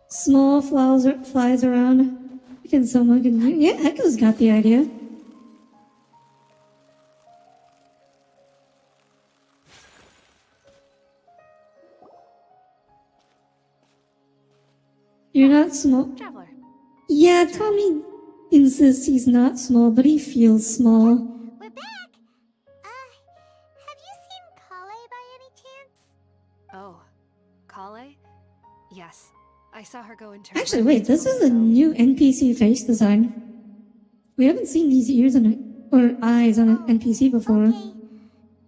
Small flies around. Someone can... Yeah, Echo's got the idea. You're not small. Traveler. Yeah, Tommy insists he's not small, but he feels small. we're back. Have you seen Kale by any chance? Oh, Kale? Yes, I saw her go into. Actually, wait, this is a new NPC face design. We haven't seen these ears on it, or eyes on an NPC before. Okay.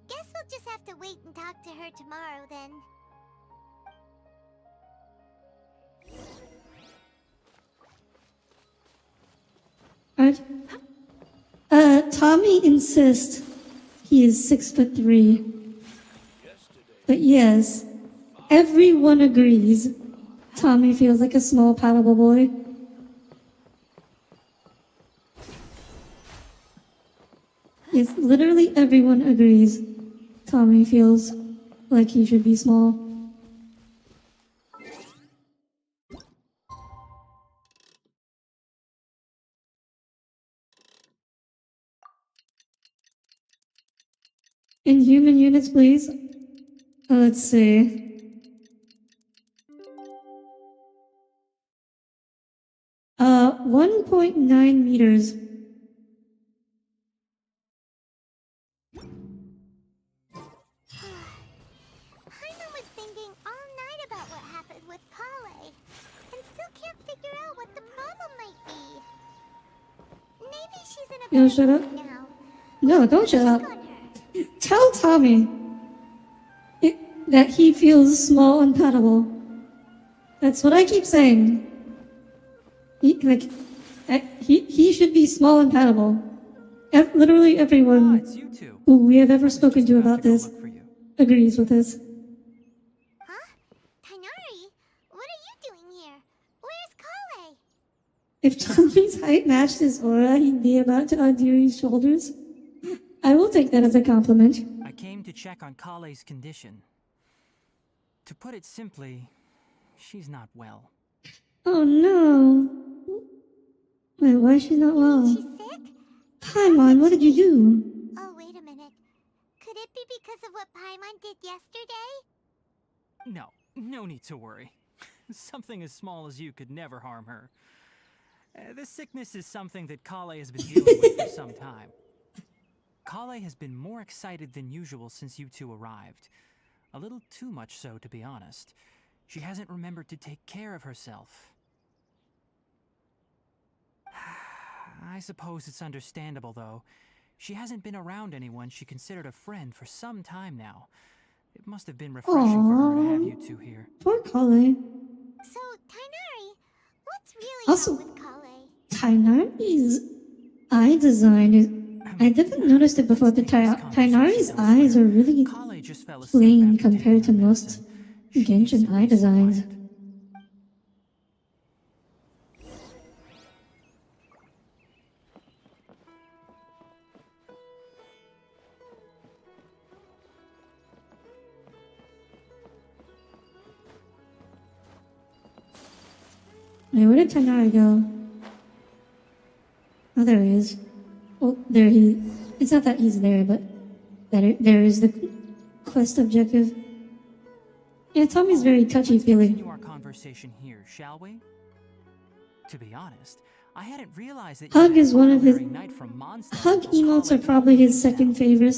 Guess we'll just have to wait and talk to her tomorrow then. Alright. Tommy insists he is 6'3". But yes, everyone agrees Tommy feels like a small paddable boy. Yes, literally everyone agrees Tommy feels like he should be small. In human units, please. Let's see. Uh, 1.9 meters. Paimon was thinking all night about what happened with Kale, and still can't figure out what the problem might be. Maybe she's in a Yo, better shut up. mood now. No, don't shut up. Check on her. Tell Tommy that he feels small and paddable. That's what I keep saying. He should be small and paddable. Literally Ah, everyone it's you two. who we have ever I was spoken just to about about to go this look for you. agrees with this. Huh? Tainari? What are you doing here? Where's Kale? If Tommy's height matched his aura, he'd be about to Audire's shoulders. I will take that as a compliment. I came to check on Kale's condition. To put it simply, she's not well. Oh no. Wait, why is she not well? She's sick? Paimon, what did you do? Oh, wait a minute. Could it be because of what Paimon did yesterday? No, no need to worry. Something as small as you could never harm her. This sickness is something that Kale has been dealing with for some time. Kale has been more excited than usual since you two arrived. A little too much so, to be honest. She hasn't remembered to take care of herself. I suppose it's understandable, though. She hasn't been around anyone she considered a friend for some time now. It must have been refreshing for her to have you two here. Poor Kale. So, Tainari, what's really Also, wrong with Kale? Tainari's eye design is... I didn't notice it before, but Tainari's eyes are really Kale just fell asleep plain after compared to taking her most medicine. She needs Genshin some eye peace and designs. quiet. Wait, where did Tainari go? Oh, there he is. Oh, there he... It's not that he's there, but... there is the quest objective. Yeah, Tommy's very Let's touchy-feely. continue our conversation here, shall we? To be honest, I hadn't realized that Hug you is one of his... Honorary Knight from Mondstadt Hug until emotes are Kale probably his told me second about. favorite.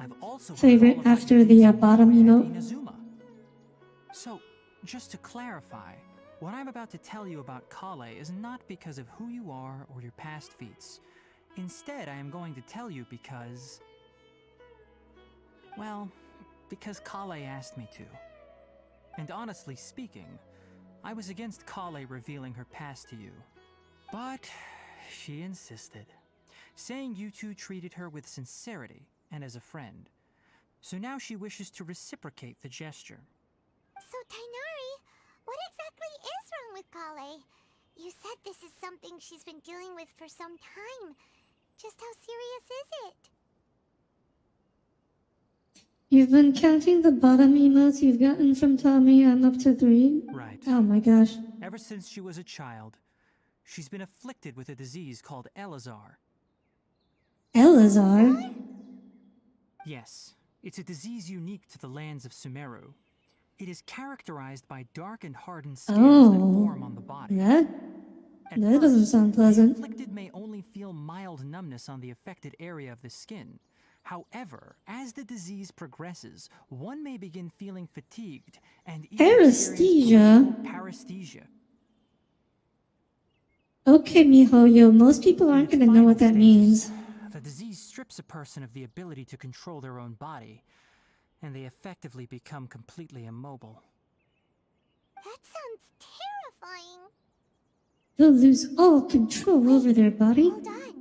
I've also heard Favorite all about after your the days in bottom Norway emote. and Inazuma. So, just to clarify, what I'm about to tell you about Kale is not because of who you are or your past feats. Instead, I am going to tell you because... well, because Kale asked me to. And honestly speaking, I was against Kale revealing her past to you. But she insisted, saying you two treated her with sincerity and as a friend. So now she wishes to reciprocate the gesture. So, Tainari, what exactly is wrong with Kale? You said this is something she's been dealing with for some time. Just how serious is it? You've been counting the bottom emotes you've gotten from Tommy. I'm up to 3. Right. Oh my gosh. Ever since she was a child, she's been afflicted with a disease called Elazar. Elazar? Yes, it's a disease unique to the lands of Sumeru. It is characterized by dark and hardened scales that form on the body. That At doesn't first, sound pleasant. The afflicted may only feel mild numbness on the affected area of the skin. However, as the disease progresses, one may begin feeling fatigued and even experience paresthesia. Okay, miHoYo, most people aren't In its gonna know final what that stages, means. The disease strips a person of the ability to control their own body, and they effectively become completely immobile. That sounds terrifying. They'll lose all control over their body. Hold on.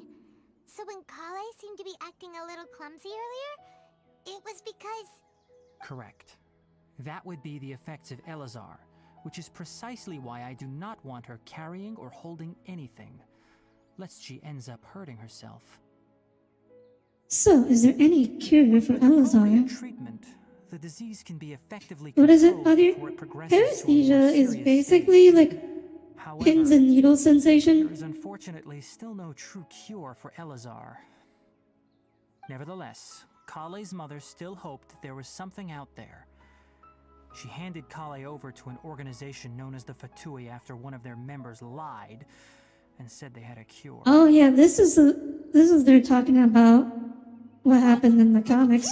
So when Kale seemed to be acting a little clumsy earlier, it was because... Correct. That would be the effects of Elazar, which is precisely why I do not want her carrying or holding anything, lest she ends up hurting herself. So, is there any cure for With appropriate Elazar? treatment, the disease can be effectively What is it, controlled Audire? before it progresses to a more Paresthesia is serious basically stage. like However, pins and needles there sensation. is unfortunately still no true cure for Elazar. Nevertheless, Kale's mother still hoped there was something out there. She handed Kale over to an organization known as the Fatui after one of their members lied and said they had a cure. Oh yeah, this is they're talking about what happened in the comics.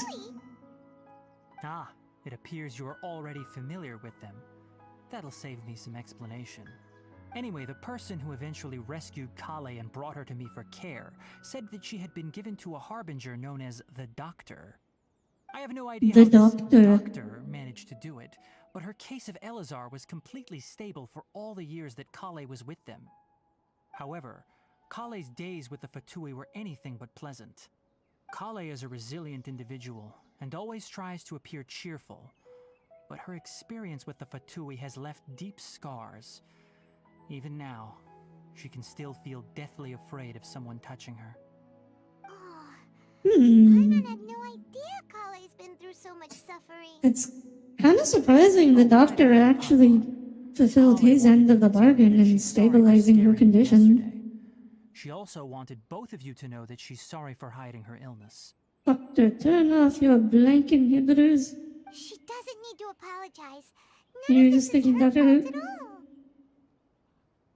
Ah, it appears you are already familiar with them. That'll save me some explanation. Anyway, the person who eventually rescued Kale and brought her to me for care said that she had been given to a harbinger known as the Doctor. I have no idea The how this Doctor. doctor managed to do it, but her case of Elazar was completely stable for all the years that Kale was with them. However, Kale's days with the Fatui were anything but pleasant. Kale is a resilient individual and always tries to appear cheerful, but her experience with the Fatui has left deep scars. Even now, she can still feel deathly afraid of someone touching her. Oh, Hmm. Paimon had no idea Kale's been through so much suffering. It's kind of surprising the doctor actually fulfilled his end of the bargain in stabilizing her condition. She also wanted both of you to know that she's sorry for hiding her illness. Doctor, turn off your blank inhibitors. She doesn't need to apologize. You're just thinking Doctor Who. At all.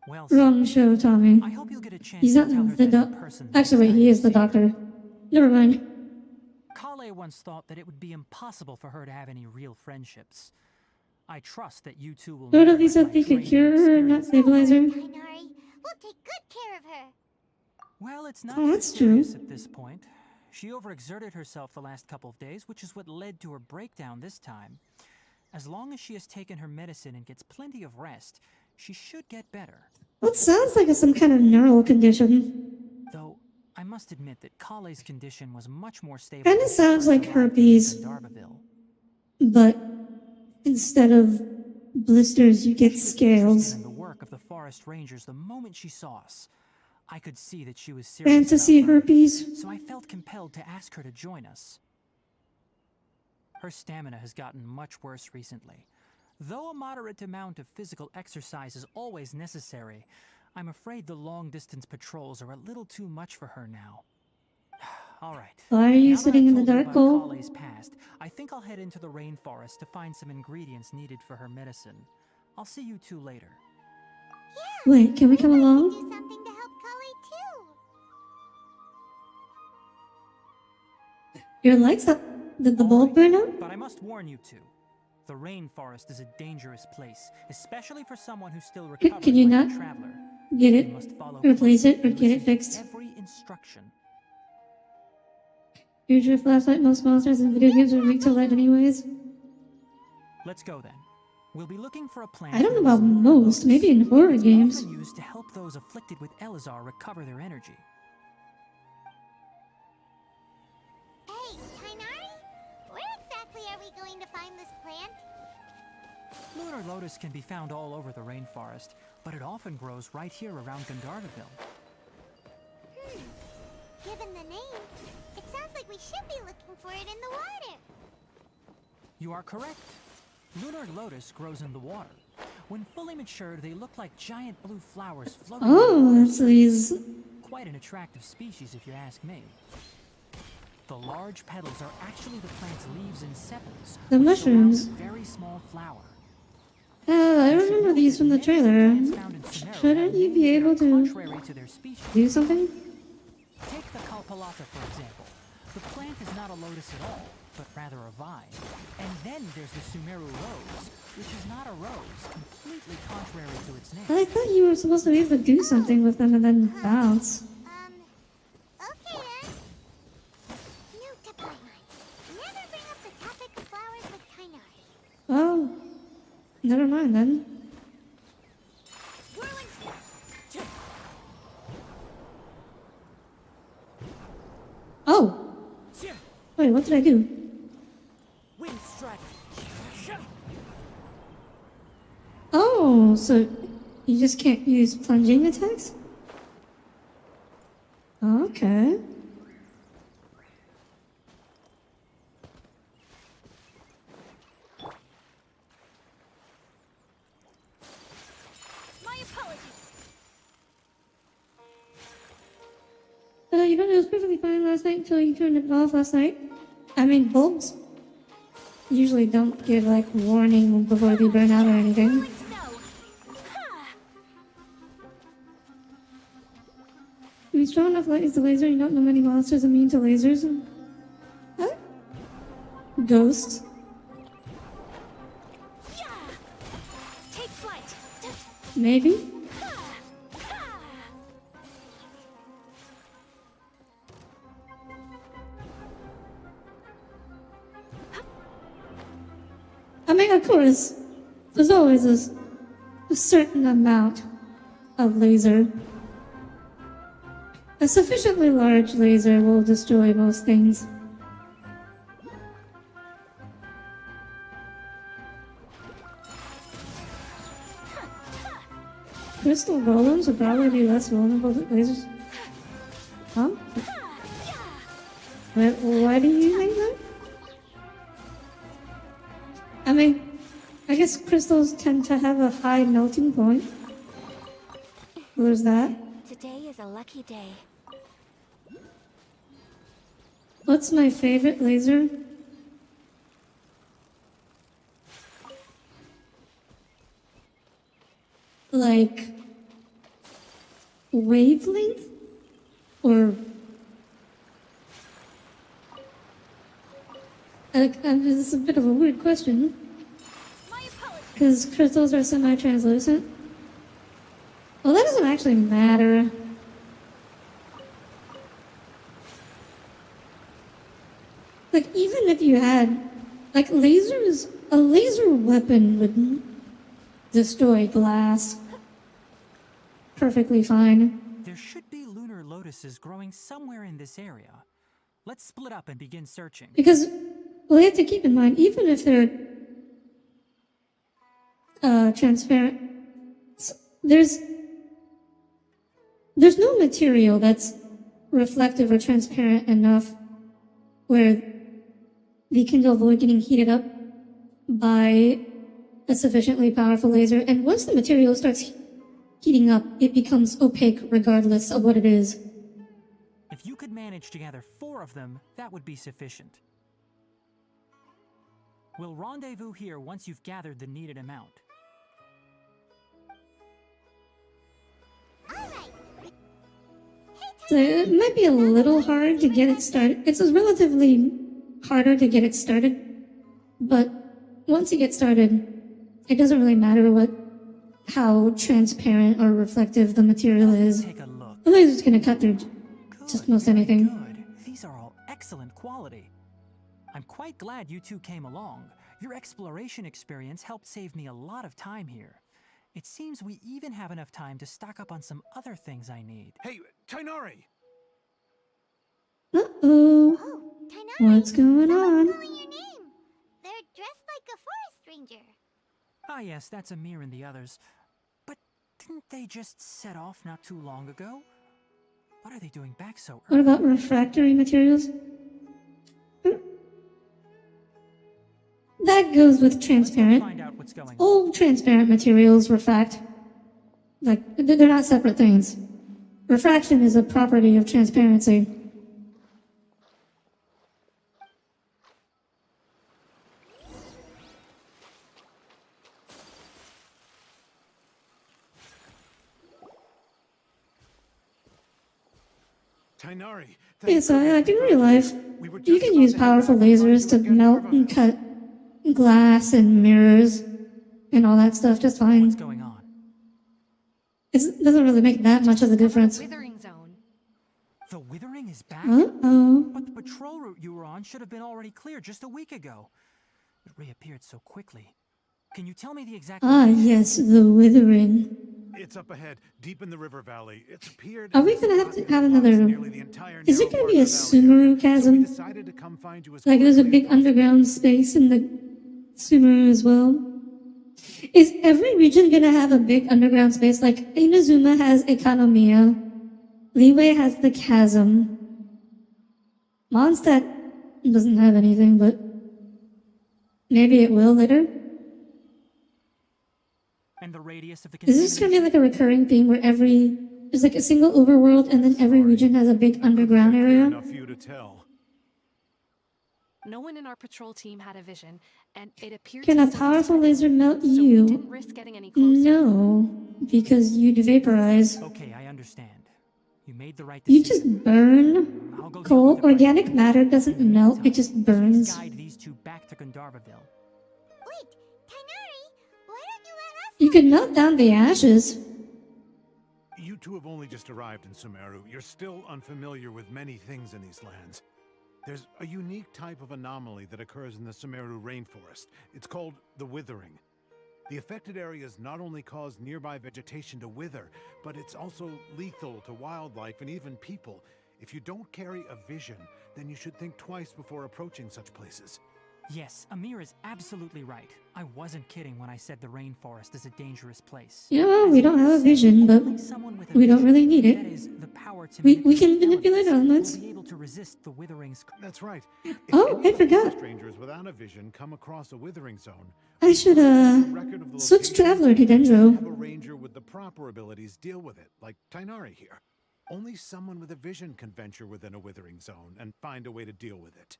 Well, Wrong show, Tommy. I hope you'll get a chance He's to not tell her the that in doc. person. Actually, wait, he is the doctor. Never mind. Kale once thought that it would be impossible for her to have any real friendships. I trust that you two will. What never if he let said my he could training cure her and not experience- stabilize her? Tainari, we'll take good care of her. Well, it's not Oh, too that's true. serious at this point. She overexerted herself the last couple of days, which is what led to her breakdown this time. As long as she has taken her medicine and gets plenty of rest, she should get better. Well, it sounds like some kind of neural condition. Though, I must admit that Kale's condition was much more stable. Kinda when she sounds first like arrived herpes. in Darvaville. But instead of blisters, you get She was scales. interested in the work of the forest rangers the moment she saw us. I could see that she was serious Fantasy about learning, herpes. so I felt compelled to ask her to join us. Her stamina has gotten much worse recently. Though a moderate amount of physical exercise is always necessary, I'm afraid the long-distance patrols are a little too much for her now. All right. Why are you Now that sitting I've in the told you dark, about Cole? Kale's past, I think I'll head into the rainforest to find some ingredients needed for her medicine. I'll see you two later. Wait, can we come Do along? something to help Kale too. Your lights up. Did the bulb burn out? But I must warn you two. The rainforest is a dangerous place, especially for someone who's still recovering Can you like not a traveler. get You it, must follow replace it, or and get it listen to fixed? every instruction. Use your flashlight. Most monsters in video games are weak to light anyways. Let's go then. We'll be looking for a plant. I don't know known as about Lunar most, Lotus. maybe in horror It's games. often used to help those afflicted with Elazar recover their energy. Hey, Tainari, where exactly are we going to find this plant? Lunar Lotus can be found all over the rainforest, but it often grows right here around Gandharvaville. Given the name, it sounds like we should be looking for it in the water. You are correct. Lunar Lotus grows in the water. When fully matured, they look like giant blue flowers floating. Oh, that's these. Quite an attractive species, if you ask me. The large petals are actually the plant's leaves and sepals. The which mushrooms. surround a very small flower. I remember these from the trailer. Plants found in Sumeru Shouldn't have you be names that able are to contrary to their species. do something? Take the Kalpalata, for example. The plant is not a lotus at all, but rather a vine. And then there's the Sumeru rose, which is not a rose, completely contrary to its name. I thought you were supposed to be able to do something with them and then bounce. Okay then. Note to Paimon. Never bring up the topic of flowers with Tainari. Oh, never mind then. Whirling Snap. Oh! Wait, what did I do? Wind strike. Oh, so you just can't use plunging attacks? Okay. My apologies. You know, it was perfectly fine last night until you turned it off last night. I mean, bulbs usually don't give, like, warning before they burn out or anything. Whirling snow. If you strong enough light is the laser, you don't know many monsters immune to lasers. Huh? Ghosts. Yeah. Take flight. Maybe? I mean, of course, there's always a certain amount of laser. A sufficiently large laser will destroy most things. Crystal golems would probably be less vulnerable to lasers. Huh? Why do you think that? I mean, I guess crystals tend to have a high melting point. There's that. Today is a lucky day. What's my favorite laser? Like wavelength or this is a bit of a weird question My apologies. because crystals are semi-translucent. Well, that doesn't actually matter. Like, even if you had, like, lasers, a laser weapon would destroy glass perfectly fine. There should be lunar lotuses growing somewhere in this area. Let's split up and begin searching. Because, well, you have to keep in mind, even if they're transparent, there's no material that's reflective or transparent enough where they can avoid getting heated up by a sufficiently powerful laser. And once the material starts heating up, it becomes opaque regardless of what it is. If If you could manage to gather 4 of them, that would be sufficient. We'll rendezvous here once you've gathered the needed amount. So it might be a little hard to get it started. It's relatively harder to get it started, but once you get started, it doesn't really matter how transparent or reflective the material is. Take a look. The laser's gonna cut through just most anything. Good. These are all excellent quality. I'm quite glad you two came along. Your exploration experience helped save me a lot of time here. It seems we even have enough time to stock up on some other things I need. Hey, Tighnari! Uh-oh. Oh, Tighnari, What's going someone's on? calling your name. They're dressed like a forest ranger. Ah yes, that's Amir and the others. But didn't they just set off not too long ago? What are they doing back so What early? about refractory materials? That goes with Let's go transparent. find out what's going on. All transparent materials refract. Like, they're not separate things. Refraction is a property of transparency. Tighnari! Yes, I do realize We were you just can about use to head powerful back and find lasers you to at melt Genshin. and cut glass and mirrors and all that stuff just What's fine. going on? It doesn't really make that much of a difference. Withering zone. The withering is back? Uh-oh. But the patrol route you were on should have been already clear just a week ago. It reappeared so quickly. Can you tell me the exact Ah, location? yes, the withering. It's up ahead, deep in the river valley. It's appeared. Are we gonna have to have another... Nearly the entire Is there narrow gonna be part a of the valley area. Sumeru chasm? So we decided to come find you as Like, there's a quickly big as possible. underground space in the Sumeru as well. Is every region gonna have a big underground space? Like, Inazuma has Economia. Liyue has the chasm. Mondstadt doesn't have anything, but maybe it will later. And the radius of the Is this gonna be like a recurring theme where there's like a single overworld and then every region has a big underground Clear area? enough for you to tell. No one in our patrol team had a vision, and it appeared Can to a still be powerful spreading, laser melt so we you? didn't risk getting any closer. No, because you'd vaporize. Okay, I understand. You made the right You decision. just burn. I'll go deal Coal, with the organic rest. matter doesn't In the melt, it meantime, just please burns. guide these two back to Gandharvaville. Wait, Tighnari, why don't you let us You help could melt down the ashes. You two have only just arrived in Sumeru. You're still unfamiliar with many things in these lands. There's a unique type of anomaly that occurs in the Sumeru rainforest. It's called the withering. The affected areas not only cause nearby vegetation to wither, but it's also lethal to wildlife and even people. If you don't carry a vision, then you should think twice before approaching such places. Yes, Amir is absolutely right. I wasn't kidding when I said the rainforest is a dangerous place. Yeah, we don't have a vision, but Only someone with a we don't vision, really need that it. is, the power to We can manipulate elements. will be able to resist the withering's. That's right. Oh, I forgot. Strangers without a vision come across a withering zone. I should, Record of the switch location, Traveler to have a Dendro. ranger with the proper abilities deal with it, like Tighnari here. Only someone with a vision can venture within a withering zone and find a way to deal with it.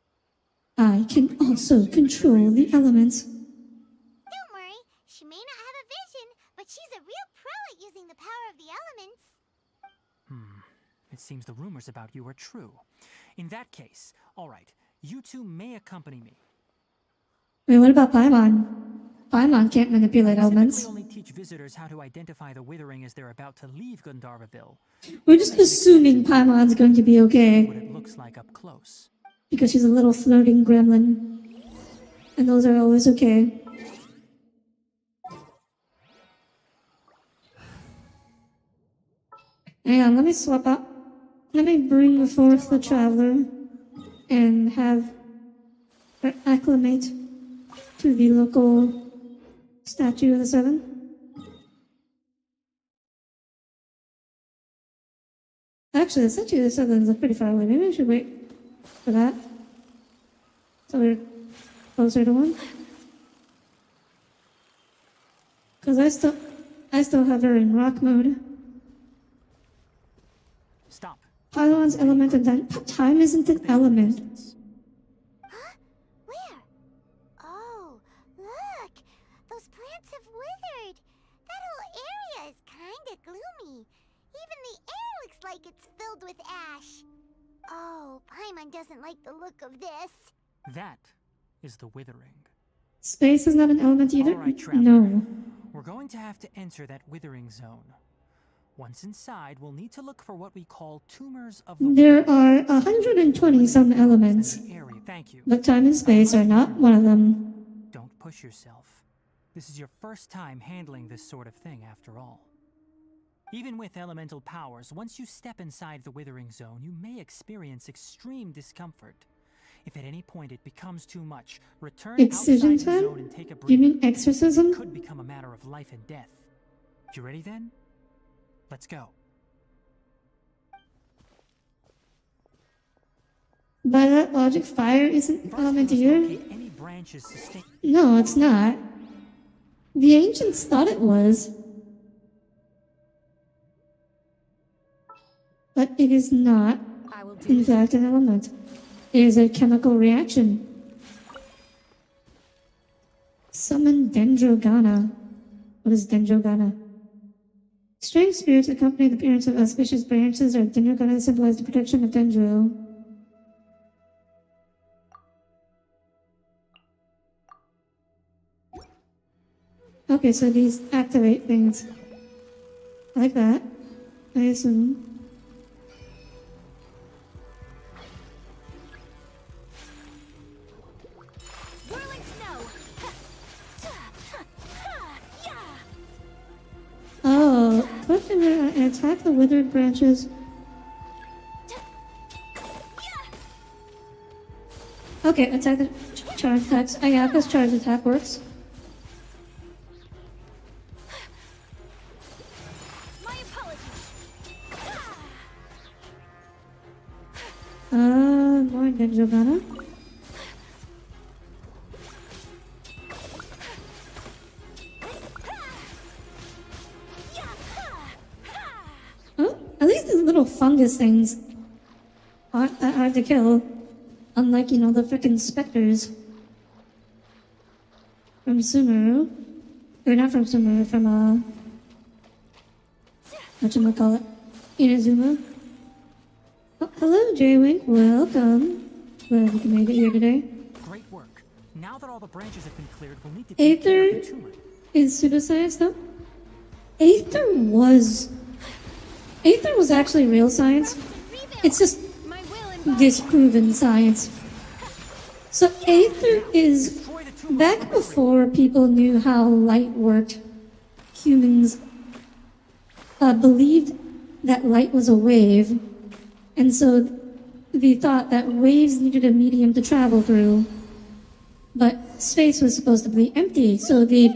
I can also control the elements. Don't worry, she may not have a vision, but she's a real pro at using the power of the elements. It seems the rumors about you are true. In that case, all right, you two may accompany me. Wait, what about Paimon? Paimon can't manipulate I elements. typically only teach visitors how to identify the withering as they're about to leave Gandharvaville. We're just assuming Paimon's going to be What okay, it looks like up close. because she's a little floating gremlin. And those are always okay. Hang on, let me swap out. Let me bring forth the Traveler and have her acclimate to the local statue of the Seven. Actually, the statue of the Seven is pretty far away. Maybe I should wait for that. So we're closer to one. Because I still have her in rock mode. Stop. Pylon's element and then time isn't an element. Huh? Where? Oh, look! Those plants have withered! That whole area is kinda gloomy. Even the air looks like it's filled with ash. Oh, Paimon doesn't like the look of this. That is the withering. Space is not an element either? All right, Traveler. No. We're going to have to enter that withering zone. Once inside, we'll need to look for what we call tumors of the There are 120 some elements, the area. Thank you. but time and space are not one of them. Don't push yourself. This is your first time handling this sort of thing, after all. Even with elemental powers, once you step inside the withering zone, you may experience extreme discomfort. If at any point it becomes too much, return Excision outside the time? zone and take a break. You mean exorcism? It could become a matter of life and death. You ready then? Let's go. By that logic, fire isn't an First, element we must either? locate any branches sustain. No, it's not. The ancients thought it was. But it is not, I will do in fact, an element. It is a chemical reaction. Summon Dendrogana. What is Dendrogana? Strange spirits accompany the appearance of auspicious branches or Dendrogana symbolize the protection of Dendro. Okay, so these activate things. Like that, I assume. Whirling snow! Oh, push and attack the withered branches. Okay, attack the charge attacks. Ayaka's charge attack works. My apologies! More Dendrogana. Oh, at least these little fungus things aren't that hard to kill. Unlike, you know, the frickin' specters from Sumeru. Or not from Sumeru, from, whatchamacallit? Inazuma. Oh, hello, J-Wink. Welcome. Glad you can make it here today. Great work. Now that all the branches have been cleared, we'll need to take care of Aether the tumor. is pseudoscience, though? Aether was actually real science. It's just My will and disproven science. So Aether is Destroy the tumor. back before people knew how light worked. Humans believed that light was a wave, and so they thought that waves needed a medium to travel through. But space was supposed to be empty, so they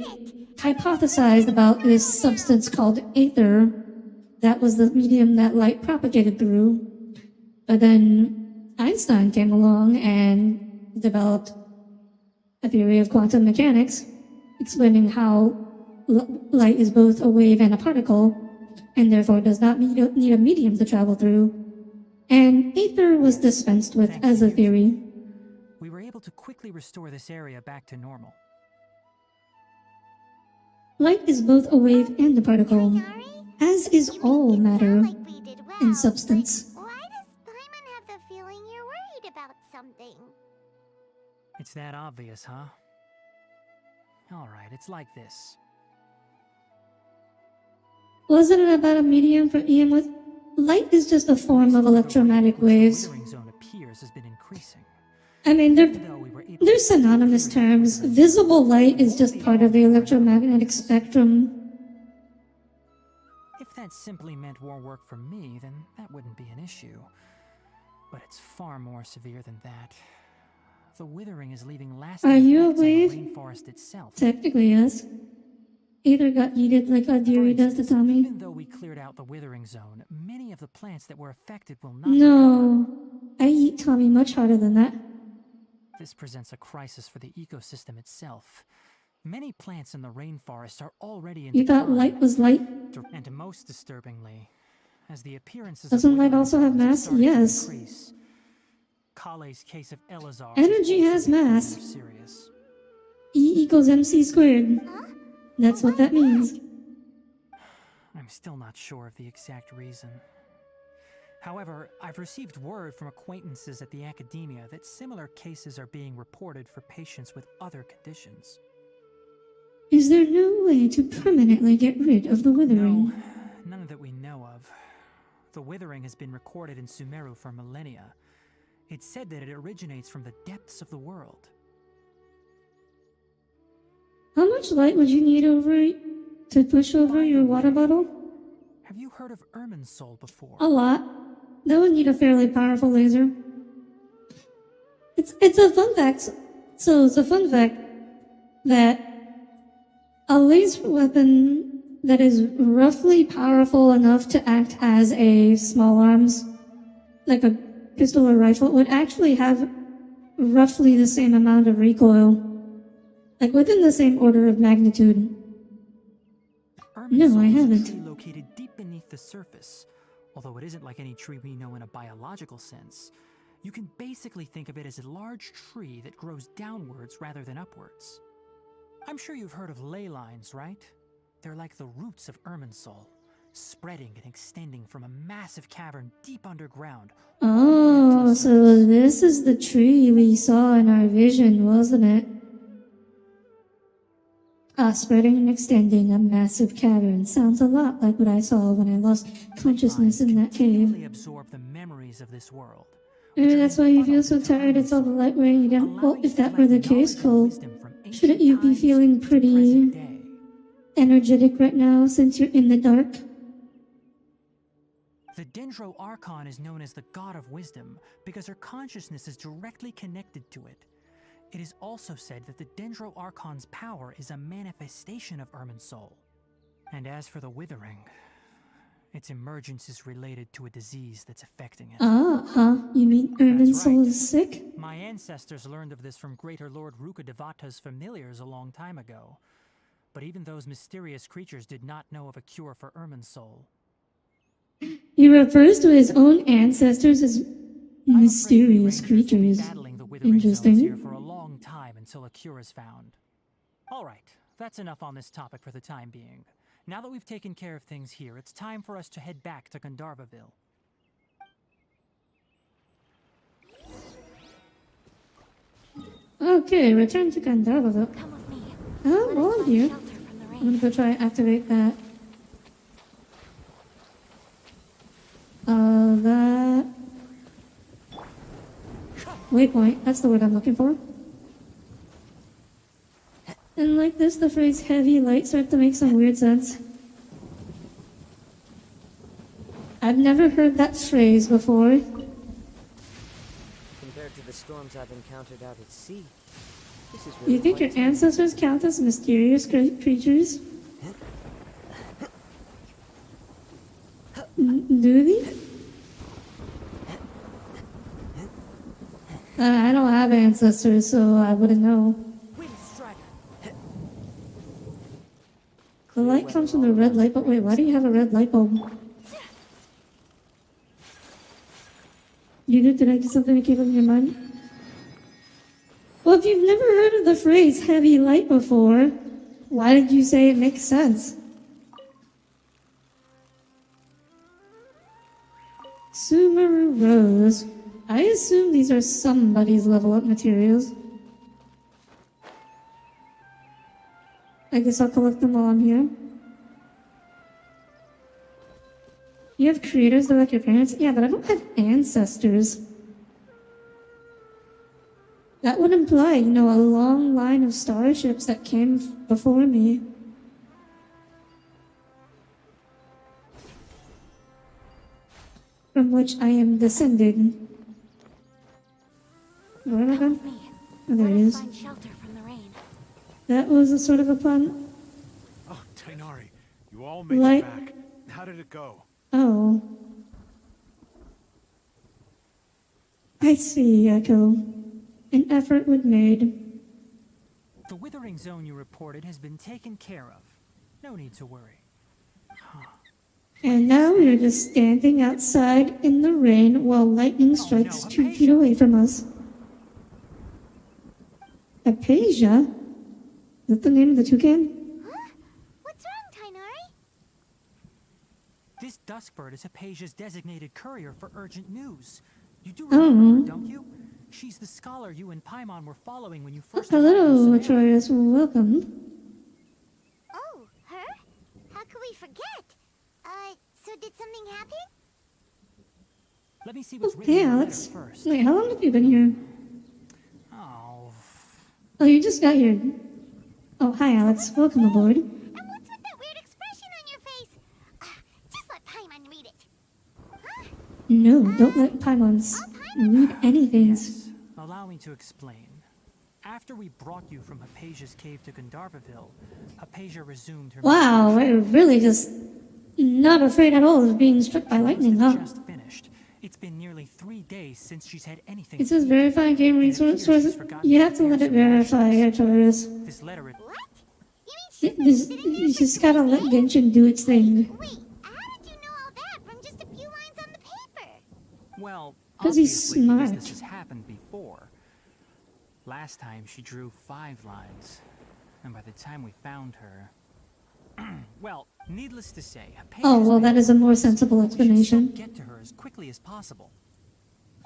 hypothesized about this substance called Aether. That was the medium that light propagated through. But then Einstein came along and developed a theory of quantum mechanics, explaining how light is both a wave and a particle, and therefore does not need a medium to travel through. And Aether was dispensed with as a theory. We were able to quickly restore this area back to normal. Light is both a wave and a particle, as is all matter Like we did well, and substance. but why does Paimon have the feeling you're worried about something? It's that obvious, huh? Alright, it's like this. Wasn't it about a medium for EM with? Light is just a form of electromagnetic waves. The withering zone appears has been increasing. I mean, they're Even though we were able They're synonymous terms. Visible light is just part of the electromagnetic spectrum. If that simply meant more work for me, then that wouldn't be an issue. But it's far more severe than that. The withering is leaving lasting Are you a effects on wave? the rainforest itself. Technically, yes. Either got yeeted like Audire does to Tommy. Even though we cleared out the withering zone, many of the plants that were affected will not recover. No, I eat Tommy much harder than that. This presents a crisis for the ecosystem itself. Many plants in the rainforest are already in You thought decline. light was light? And most disturbingly, as the appearances Doesn't of light withering also have forms mass? started to Yes. increase. Kale's case of Elazar Energy is has also becoming mass. more serious. E equals MC squared. Huh? That's what that means. I'm still not sure of the exact reason. However, I've received word from acquaintances at the academia that similar cases are being reported for patients with other conditions. Is there no way to permanently get rid of the withering? No, none that we know of. The withering has been recorded in Sumeru for millennia. It's said that it originates from the depths of the world. How much light would you need to push over your water bottle? Have you heard of Irminsul before? A lot. That would need a fairly powerful laser. It's a fun fact. So it's a fun fact that a laser weapon that is roughly powerful enough to act as a small arms, like a pistol or rifle, would actually have roughly the same amount of recoil. Like within the same order of magnitude. No, I Irminsul is a haven't. tree located deep beneath the surface. Although it isn't like any tree we know in a biological sense. You can basically think of it as a large tree that grows downwards rather than upwards. I'm sure you've heard of ley lines, right? They're like the roots of Irminsul, spreading and extending from a massive cavern deep underground. Oh, so this is the tree we saw in our vision, wasn't it? Spreading and extending a massive cavern. Sounds a lot like what I saw when I lost consciousness in that cave. Continually absorb the memories of this world. Maybe that's why you feel so tired it's all the light wearing you down. Well, if that were the case, Cole, shouldn't you be feeling pretty energetic right now since you're in the dark? The Dendro Archon is known as the God of Wisdom because her consciousness is directly connected to it. It is also said that the Dendro Archon's power is a manifestation of Irminsul. And as for the withering, its emergence is related to a disease that's affecting it. You mean Irminsul right. is sick? My ancestors learned of this from Greater Lord Rukadevata's familiars a long time ago. But even those mysterious creatures did not know of a cure for Irminsul. He refers to his own ancestors as mysterious I'm afraid we creatures. Rangers will be battling the withering zones Interesting. here for a long time until a cure is found. Alright, that's enough on this topic for the time being. Now that we've taken care of things here, it's time for us to head back to Gandharvaville. Okay, return to Gandharvaville. Come with me. Oh, Let us all of find you. shelter from the I'm rain. gonna go try and activate that. That... Waypoint, that's the word I'm looking for. And like this, the phrase heavy light starts to make some weird sense. I've never heard that phrase before. Compared to the storms I've encountered out at sea, this is You really think your quite tame. ancestors count as mysterious creatures? Do they? I don't have ancestors, so I wouldn't know. Wind Strider. The light comes from the red light bulb. Wait, why do you have a red light bulb? Did I do something to keep up in your mind? Well, if you've never heard of the phrase heavy light before, why did you say it makes sense? Sumeru Rose. I assume these are somebody's level up materials. I guess I'll collect them while I'm here. You have creators that are like your parents? Yeah, but I don't have ancestors. That would imply, a long line of starships that came before me. From which I am descended. Where am I Come going? with me. Oh, there Let it us is. find shelter from the rain. That was a sort of a pun. Oh, Tainari, you all made Light- it back. How did it go? Oh. I see, Echo. An effort was made. The withering zone you reported has been taken care of. No need to worry. Huh. And now we are just standing outside in the rain while lightning strikes 2 feet away from us. Apasia? Is that the name of the toucan? Huh? What's wrong, Tainari? This duskbird is Apasia's designated courier for urgent news. You do Oh. remember her, don't you? She's the scholar you and Paimon were following when you first arrived Hello, in Sumeru. Artorias. Welcome. Oh, her? How could we forget? So did something happen? Let me see what's written Hey, in the Alex. letter first. Wait, how long have you been here? Oh, Oh, you just got here. Oh, hi, Alex. Welcome aboard. And what's with that weird expression on your face? Just let Paimon read it. Huh? No, don't let Paimons read anything. yes. Allow me to explain. After we brought you from Apasia's cave to Gandharvaville, Apasia resumed her Wow, meditation. we're really just not afraid at all of being struck by lightning, huh? Just finished. It's been nearly 3 days since she's had anything. It says verify game resources. You have to let it verify, Artorias. This letter. What? You mean she's been sitting You there just for 3 gotta let days? Genshin do its thing. Wait, how did you know all that from just a few lines on the paper? Well, 'Cause he's obviously, because smart. this has happened before. Last time she drew 5 lines, and by the time we found her, well, needless to say, Oh, Apasia's well, that made is a more progress, sensible but we should still explanation. get to her as quickly as possible.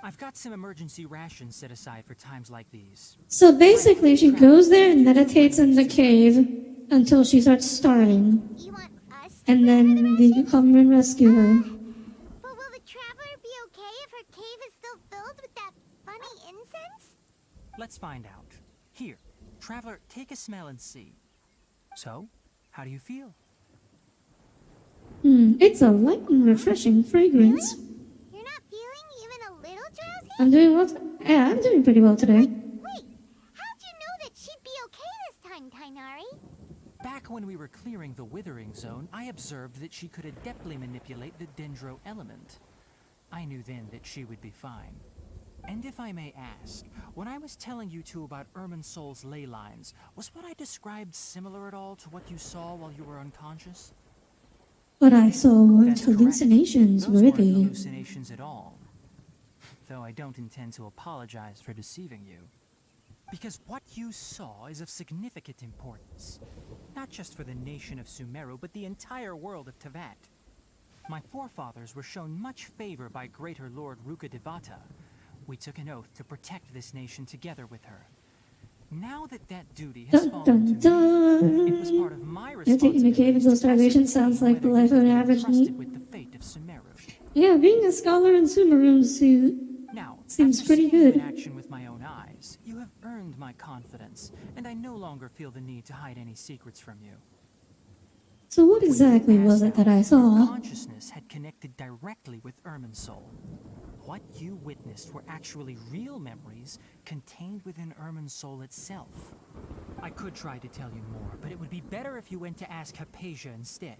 I've got some emergency rations set aside for times like these. So basically, she goes there and meditates in the cave until she starts starving. You want us to And bring her the then we rations? come and rescue her. But will the traveler be okay if her cave is still filled with that funny incense? Let's find out. Here, traveler, take a smell and see. So, how do you feel? It's a light and refreshing fragrance. You're not feeling even a little drowsy? I'm doing well. Yeah, I'm doing pretty well today. Wait, how'd you know that she'd be okay this time, Tainari? Back when we were clearing the withering zone, I observed that she could adeptly manipulate the dendro element. I knew then that she would be fine. And if I may ask, when I was telling you two about Irminsol's ley lines, was what I described similar at all to what you saw while you were unconscious? What I saw weren't That's correct. hallucinations, Those were weren't they? hallucinations at all. Though I don't intend to apologize for deceiving you. Because what you saw is of significant importance. Not just for the nation of Sumeru, but the entire world of Tevat. My forefathers were shown much favor by Greater Lord Rukkhadevata. We took an oath to protect this nation together with her. Now that that duty has Dun fallen dun to me, it dun. was part of my Meditating in a cave responsibility until to starvation ascertain sounds like the whether life you of an could be average entrusted NEET. with the fate of Sumeru. Yeah, being a scholar in Sumeru suit Now, seems after pretty seeing you good. in action with my own eyes, you have earned my confidence, and I no longer feel the need to hide any secrets from you. So what When you exactly was passed it that I out, saw? Your consciousness had connected directly with Irminsul. What you witnessed were actually real memories contained within Irminsul itself. I could try to tell you more, but it would be better if you went to ask Hypatia instead.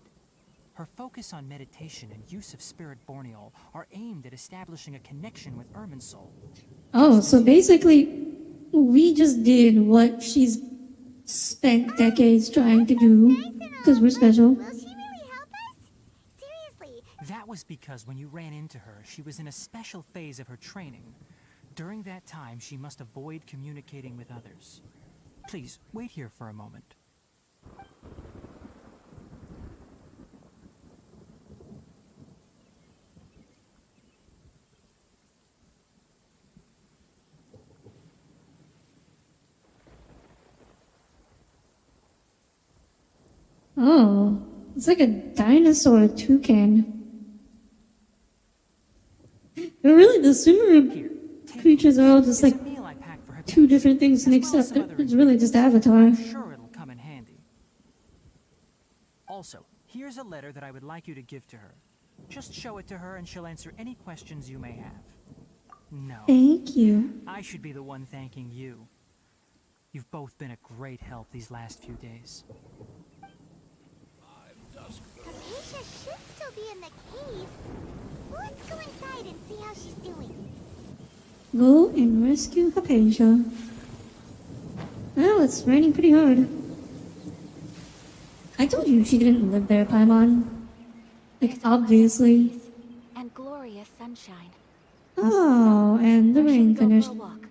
Her focus on meditation and use of Spirit Borneol are aimed at establishing a connection with Irminsul. Oh, so basically, we just did what she's spent decades trying to do because we're special. Will she really help us? Seriously, That was because when you ran into her, she was in a special phase of her training. During that time, she must avoid communicating with others. Please, wait here for a moment. Oh, it's like a dinosaur toucan. Really, the Sumeru Here, take creatures this. are all just It's like a meal I packed for her two patient, different things as well mixed as up. some other It's really just ingredients. Avatar. I'm sure it'll come in handy. Also, here's a letter that I would like you to give to her. Just show it to her and she'll answer any questions you may have. No, Thank you. I should be the one thanking you. You've both been a great help these last few days. Hypatia should still be in the cave. Let's go inside and see how she's doing. Go and rescue Hypatia. Well, it's raining pretty hard. I told you she didn't live there, Paimon. Like, There's a luster obviously. breeze and glorious sunshine. Oh, and the Where shall we rain go for a finished. walk?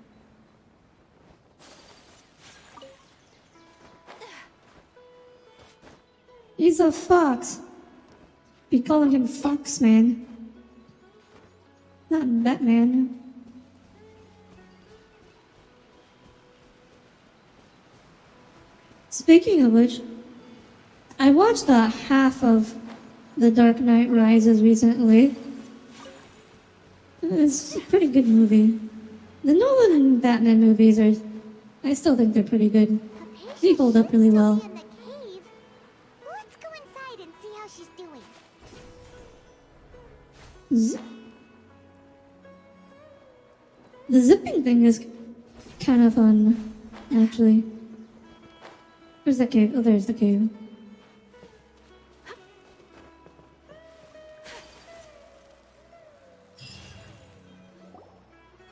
He's a fox. Be calling him Fox Man. Not Batman. Speaking of which, I watched half of The Dark Knight Rises recently. It's a pretty good movie. The Nolan Batman movies are, I still think they're pretty good. They hold up really well. In the cave. Let's go inside and see how she's doing. The zipping thing is kind of fun, actually. Where's the cave? Oh, there's the cave.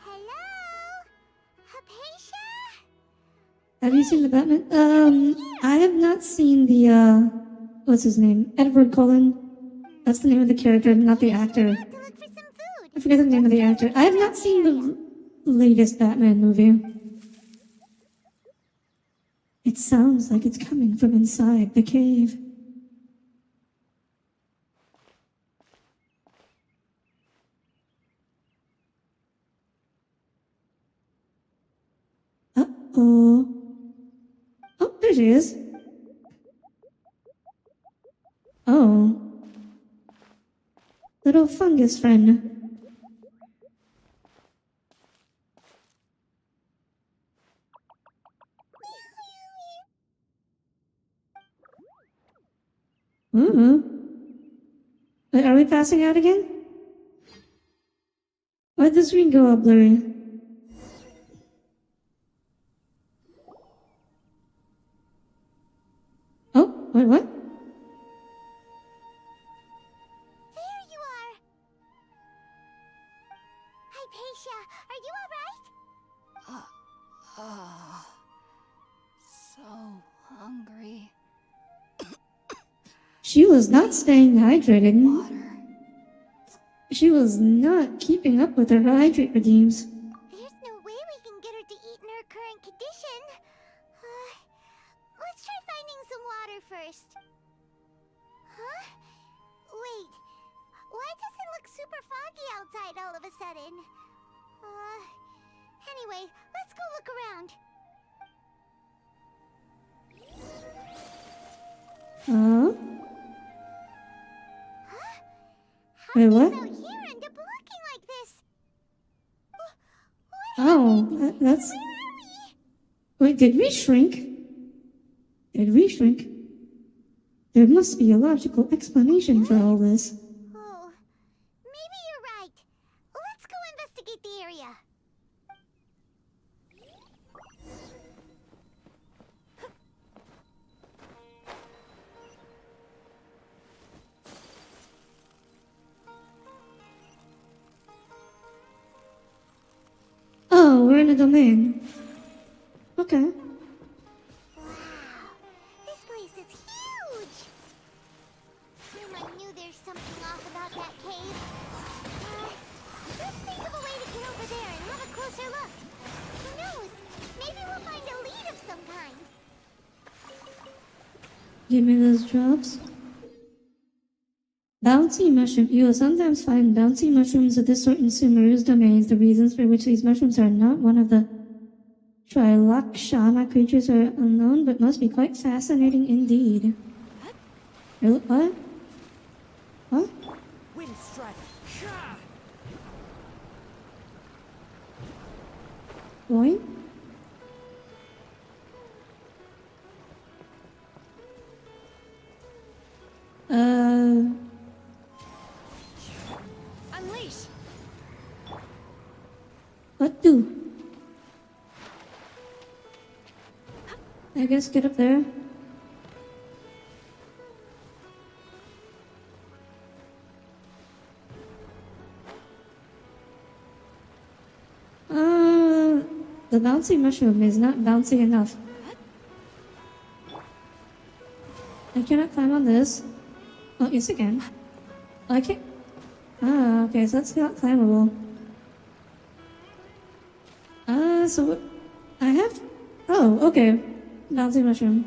Hello? Hypatia? Have you seen the Batman? I have not seen the, what's his name? Edward Cullen. That's the name of the character, not the actor. To look for some food. I forget the name of the actor. I have not seen the latest Batman movie. It sounds like it's coming from inside the cave. Uh-oh. Oh, there she is. Oh. Little fungus friend. Wait, are we passing out again? Why'd the screen go all blurry? Oh, wait, what? There you are. Hypatia, are you alright? So hungry. She was not staying hydrated. Water. She was not keeping up with her hydrate redeems. There's no way we can get her to eat in her current condition. Let's try finding some water first. Huh? Wait. Why does it look super foggy outside all of a sudden? Anyway, let's go look around. Huh? How Wait, did what? these out here end up looking like this? Oh, that's... Where are we? Wait, did we shrink? Did we shrink? There must be a logical explanation for all this. Oh, maybe you're right. Let's go investigate the area. Oh, we're in a domain. Okay. Wow, this place is huge. I knew there's something off about that cave. Let's think of a way to get over there and have a closer look. Who knows? Maybe we'll find a lead of some kind. Give me those drops. Bouncy Mushroom. You will sometimes find bouncy mushrooms of this sort in Sumeru's domains. The reasons for which these mushrooms are not one of the Trilakshana creatures are unknown, but must be quite fascinating indeed. What? What? Wind strike. Shah! Boy? Unleash! What do? I guess get up there. The bouncy mushroom is not bouncy enough. I cannot climb on this. Oh, yes I can. I can't. Ah, okay, so that's not climbable. So what? I have. Oh, okay. Bouncy Mushroom.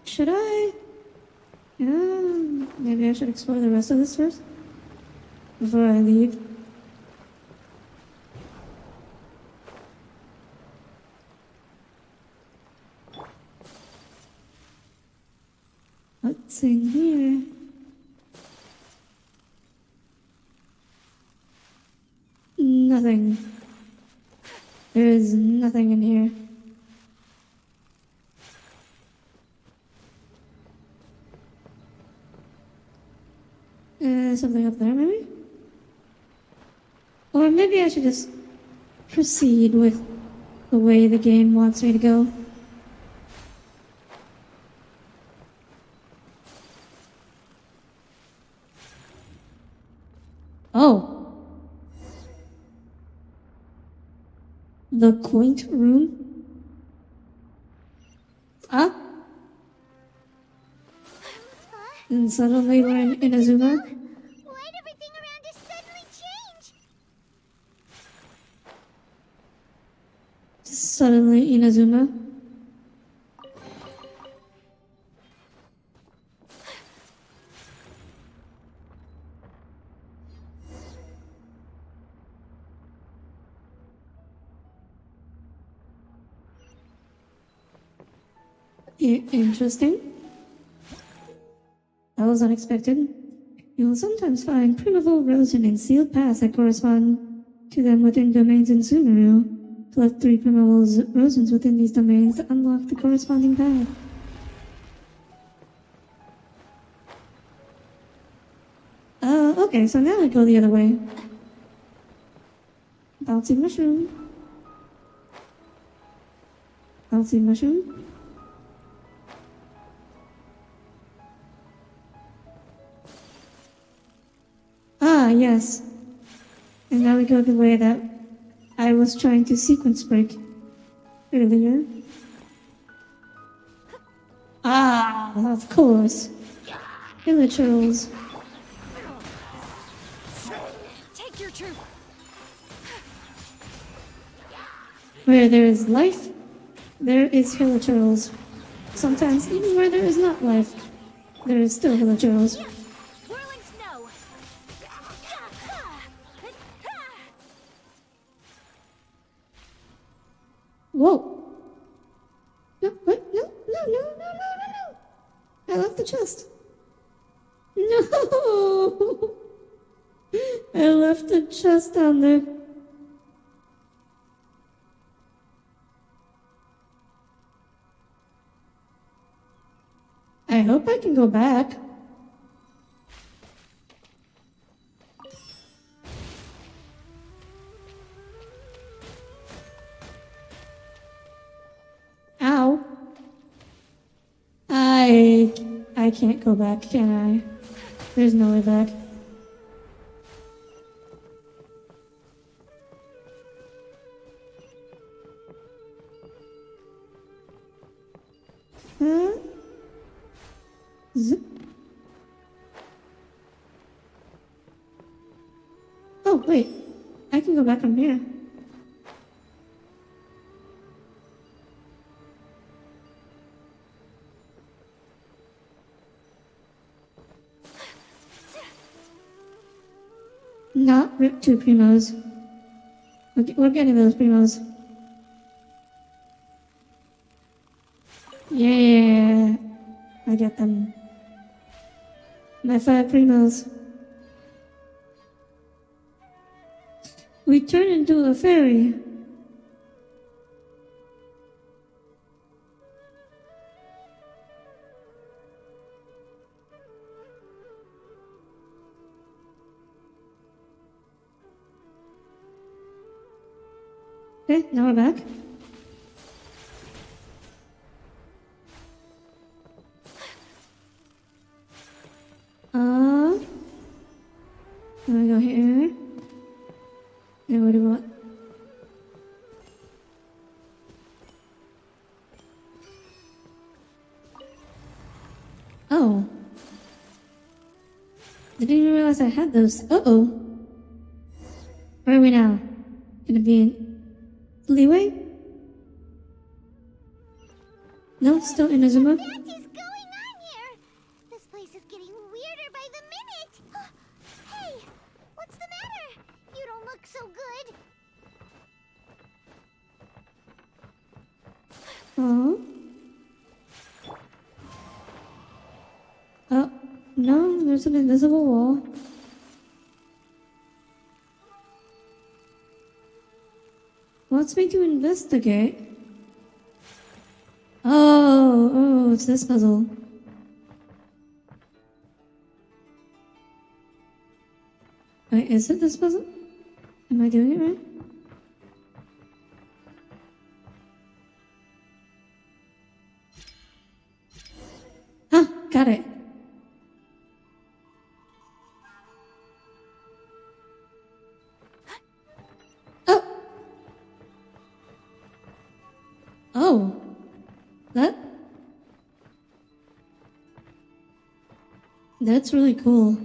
Should I? Yeah, maybe I should explore the rest of this first before I leave. What's in here? Nothing. There is nothing in here. Something up there, maybe? Or maybe I should just proceed with the way the game wants me to go. Oh. The quaint room? Ah? And suddenly we're in Inazuma. Why'd everything around us suddenly change? Suddenly Inazuma. Interesting. That was unexpected. You will sometimes find primeval rosin in sealed paths that correspond to them within domains in Sumeru. Collect 3 primeval rosins within these domains to unlock the corresponding path. Okay, so now I go the other way. Bouncy Mushroom. Bouncy Mushroom. Ah, yes. And now we go the way that I was trying to sequence break earlier. Ah, of course. Illichurls. Take your truth. Where there is life, there is Hilichurls. Sometimes even where there is not life, there is still Hilichurls. Whirling snow. Whoa! No, what? No, no, no, no, no, no, no! I left the chest. No! I left the chest down there. I hope I can go back. Ow. I can't go back, can I? There's no way back. Huh? Zip. Oh, wait. I can go back from here. Not rip 2 primos. We're getting those primos. Yeah, I get them. My 5 primos. We turn into a fairy. Okay, now we're back. Then we go here. And what do we want? Didn't even realize I had those. Uh-oh. Where are we now? Gonna be in leeway? No, still in Inazuma. What is going on here? This place is getting weirder by the minute. Hey, what's the matter? You don't look so good. Oh. Oh, no, there's an invisible wall. Wants me to investigate. Oh, it's this puzzle. Wait, is it this puzzle? Am I doing it right? Huh, got it. Oh! Oh. That's really cool.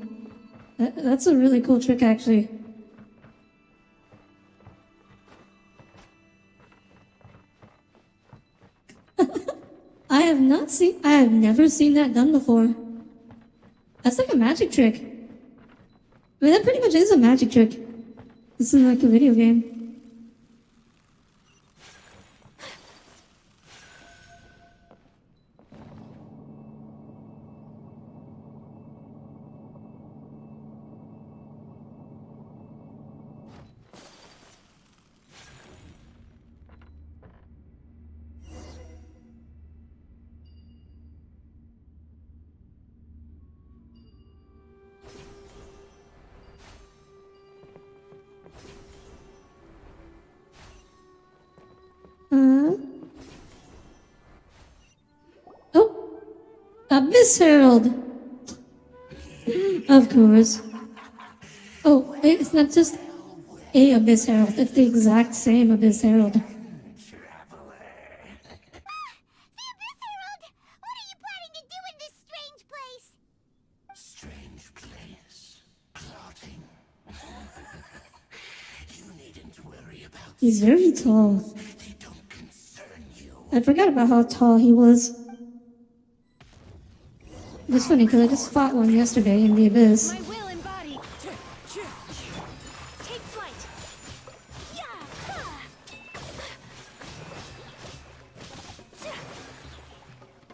That's a really cool trick, actually. I have never seen that done before. That's like a magic trick. I mean, that pretty much is a magic trick. This is like a video game. Oh! Abyss Herald! Of course. Oh, it's not just a Abyss Herald, it's the exact same Abyss Herald. The Abyss Herald! What are you planning to do in this strange place? Strange place. Plotting. You needn't worry about He's very tall. they don't concern you. I forgot about how tall he was. It's funny because I just fought one yesterday in the Abyss. My will embodied. Take flight.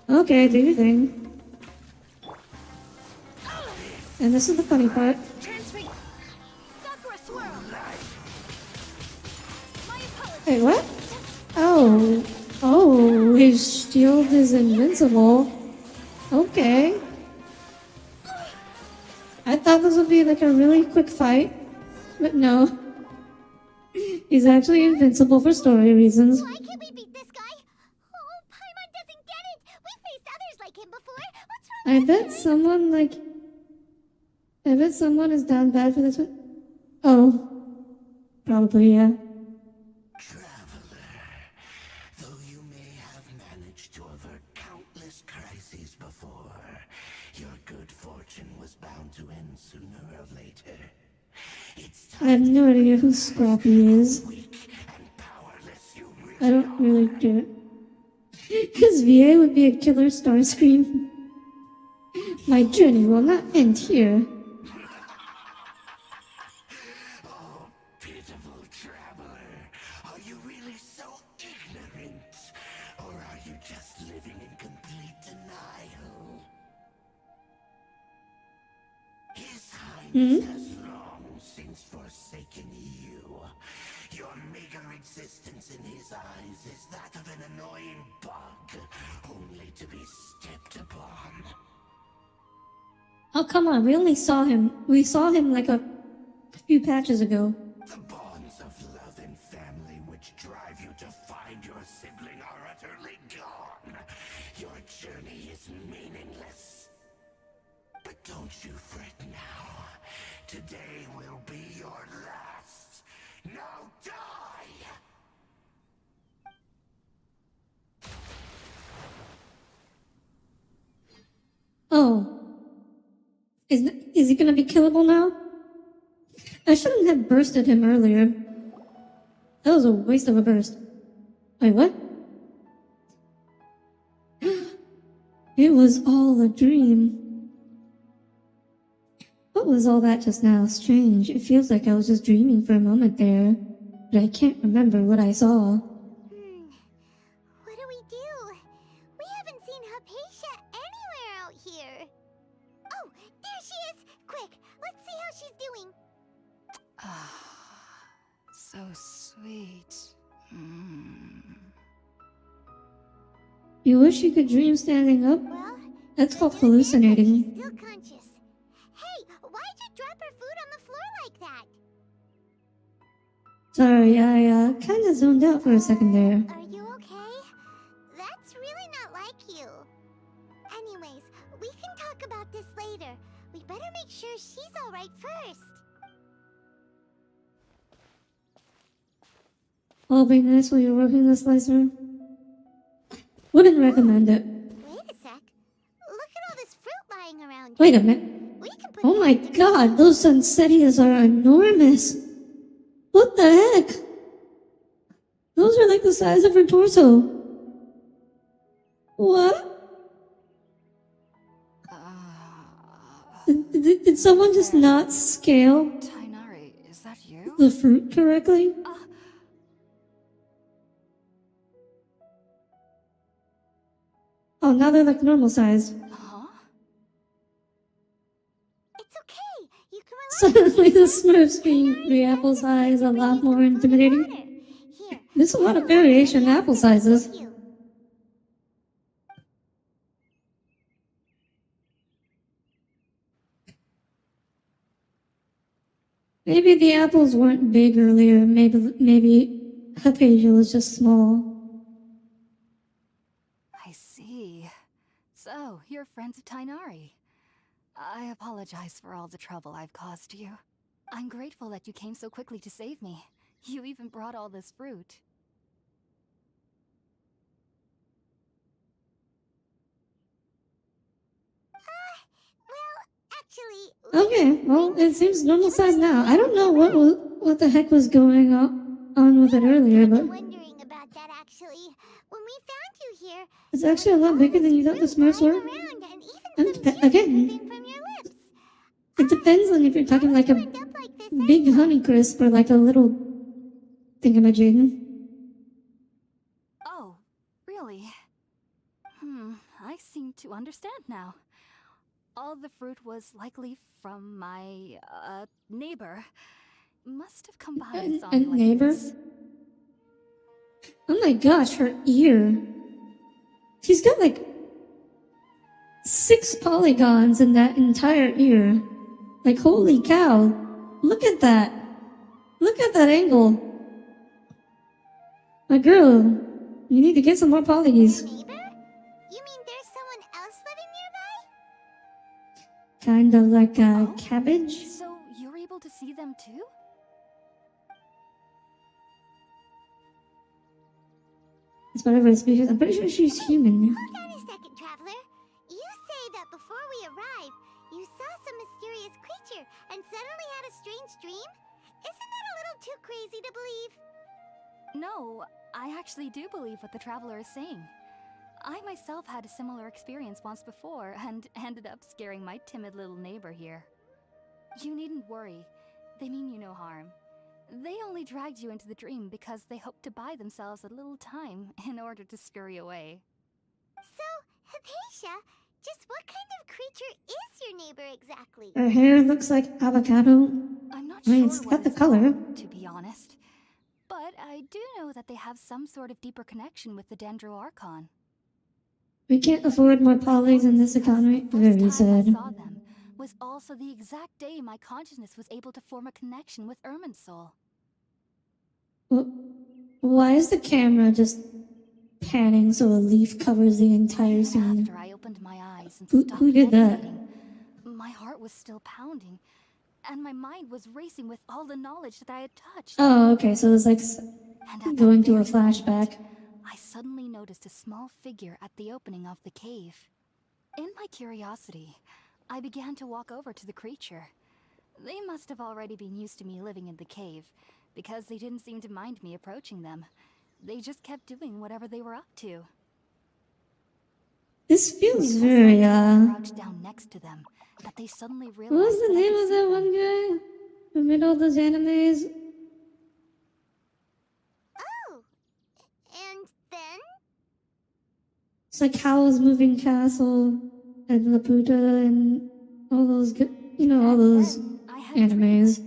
Okay, do your thing. And this is the funny part. Transfig. Sakura swirl. My apologies. Wait, what? Oh, his shield is invincible. Okay. I thought this would be like a really quick fight, but no. He's actually invincible for story reasons. Why can't we beat this guy? Oh, Paimon doesn't get it! We've faced others like him before! What's wrong I with bet this someone is down bad for this one. Oh. Probably, yeah. Traveler, though you may have managed to avert countless crises before, your good fortune was bound to end sooner or later. It's I have no idea who Scrappy is. weak and powerless you really I don't really get it. His VA would be a killer Starscream. My journey will not end here. Oh, pitiful traveler. Are you really so ignorant? Or are you just living in complete denial? His Highness has long since forsaken you. Your meager existence in his eyes is that of an annoying bug, only to be stepped upon. Oh, come on. We only saw him. We saw him like a few patches ago. The bonds of love and family which drive you to find your sibling are utterly gone. Your journey is meaningless. But don't you fret now. Today will be your last. Now die! Oh. Is he gonna be killable now? I shouldn't have bursted him earlier. That was a waste of a burst. Wait, what? It was all a dream. What was all that just now? Strange. It feels like I was just dreaming for a moment there, but I can't remember what I saw. What do we do? We haven't seen Hypatia anywhere out here. Oh, there she is! Quick, let's see how she's doing. So sweet. You wish you could dream standing up? Well, That's called she's hallucinating. still conscious. Hey, why'd you drop her food on the floor like that? Sorry, I kinda zoned out for a second there. Are you okay? That's really not like you. Anyways, we can talk about this later. We better make sure she's alright first. I'll be nice while you're working the slicer. Wouldn't recommend it. Wait a sec. Look at all this fruit lying around. Wait a minute. We can put Oh that my to god, those sunsettias are enormous! What the heck? Those are like the size of her torso. What? Did someone just not scale Tainari, is that you? the fruit correctly? Oh, now they're like normal size. Huh? It's okay. You can relax. Suddenly the Smurfs being 3 apple size a lot more intimidating. Here. There's a lot of variation in apple sizes. You. Maybe the apples weren't big earlier. Maybe Hypatia was just small. I see. So, you're friends of Tainari. I apologize for all the trouble I've caused you. I'm grateful that you came so quickly to save me. You even brought all this fruit. Well, actually, Okay, well, it seems normal size now. I don't know what the heck was going on with it earlier, but wondering about that actually. When we found you here, it's actually a lot bigger than you thought the Smurfs were. around and even some juice Again, dripping from your lips. it depends on if you're talking like a End up like this big Honeycrisp or like a little thingamajig. Oh, really? I seem to understand now. All the fruit was likely from my, neighbor. Must have come by and saw A me like neighbor? this. Oh my gosh, her ear. She's got like 6 polygons in that entire ear. Like, holy cow. Look at that. Look at that angle. My girl, you need to get some more polys. neighbor? You mean there's someone else living nearby? Kind of like a Oh? cabbage. So, you're able to see them too? It's whatever it's because I'm pretty sure she's human. Hold on a second, traveler. You say that before we arrived, you saw some mysterious creature and suddenly had a strange dream? Isn't that a little too crazy to believe? No, I actually do believe what the traveler is saying. I myself had a similar experience once before and ended up scaring my timid little neighbor here. You needn't worry. They mean you no harm. They only dragged you into the dream because they hoped to buy themselves a little time in order to scurry away. So, Hypatia, just what kind of creature is your neighbor exactly? Her hair looks like avocado. I'm not I mean, sure it's what got the it's color. called, to be honest. But I do know that they have some sort of deeper connection with the Dendroarchon. We can't afford more polys in this economy. Very First time I sad. saw them was also the exact day my consciousness was able to form a connection with Ermin's soul. Why is the camera just panning so a leaf covers the entire Even scene? after I opened my eyes and Who stopped did that? meditating, my heart was still pounding, and my mind was racing with all the knowledge that I had touched. Oh, okay, so it's like And at that going to a very flashback. moment, I suddenly noticed a small figure at the opening of the cave. In my curiosity, I began to walk over to the creature. They must have already been used to me living in the cave, because they didn't seem to mind me approaching them. They just kept doing whatever they were up to. This feels It very, wasn't until I crouched down next to them that they suddenly What realized was the that I name could of see that them. one guy who made all those animes? Oh, and then? It's like Howl's Moving Castle and Laputa and all those, all those Then I had animes. dreams.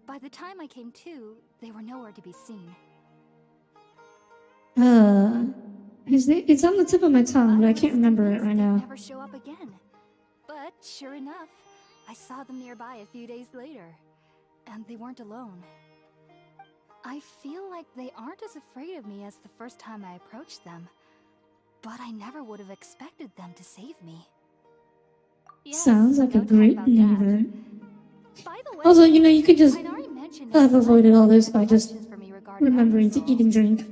By the time I came to, they were nowhere to be seen. His name, it's on the tip of my tongue, but I can't remember it right They'd now. never show up again. But sure enough, I saw them nearby a few days later, and they weren't alone. I feel like they aren't as afraid of me as the first time I approached them, but I never would have expected them to save me. Yes, Sounds like no a doubt great about that. neighbor. By the way, Also, you could just Tighnari mentioned have that avoided all this you by had just questions for me regarding remembering to Arkansas. eat and drink.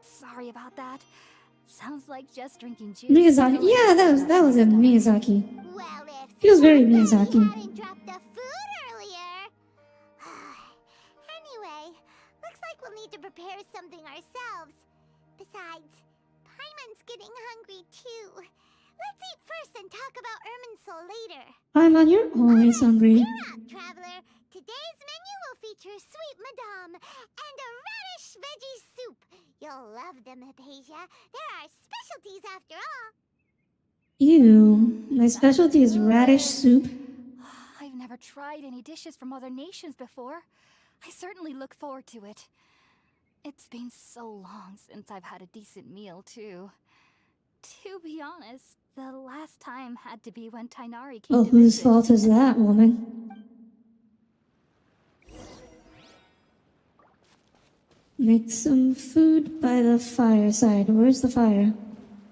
Sorry about that. Sounds like just drinking juice. Miyazaki, still yeah, isn't that was a enough. Miyazaki. Well, if Feels very somebody Miyazaki. hadn't dropped the food earlier. Anyway, looks like we'll need to prepare something ourselves. Besides, Paimon's getting hungry too. Let's eat first and talk about Irminsul later. Paimon, you're always hungry. You're up, traveler. Today's menu will feature sweet madame and a radish veggie soup. You'll love them, Hypatia. They're our specialties after all. Ew, my specialty is radish soup. I've never tried any dishes from other nations before. I certainly look forward to it. It's been so long since I've had a decent meal, too. To be honest, the last time had to be when Tighnari came Oh, to whose visit. fault is that, woman? Make some food by the fireside. Where's the fire?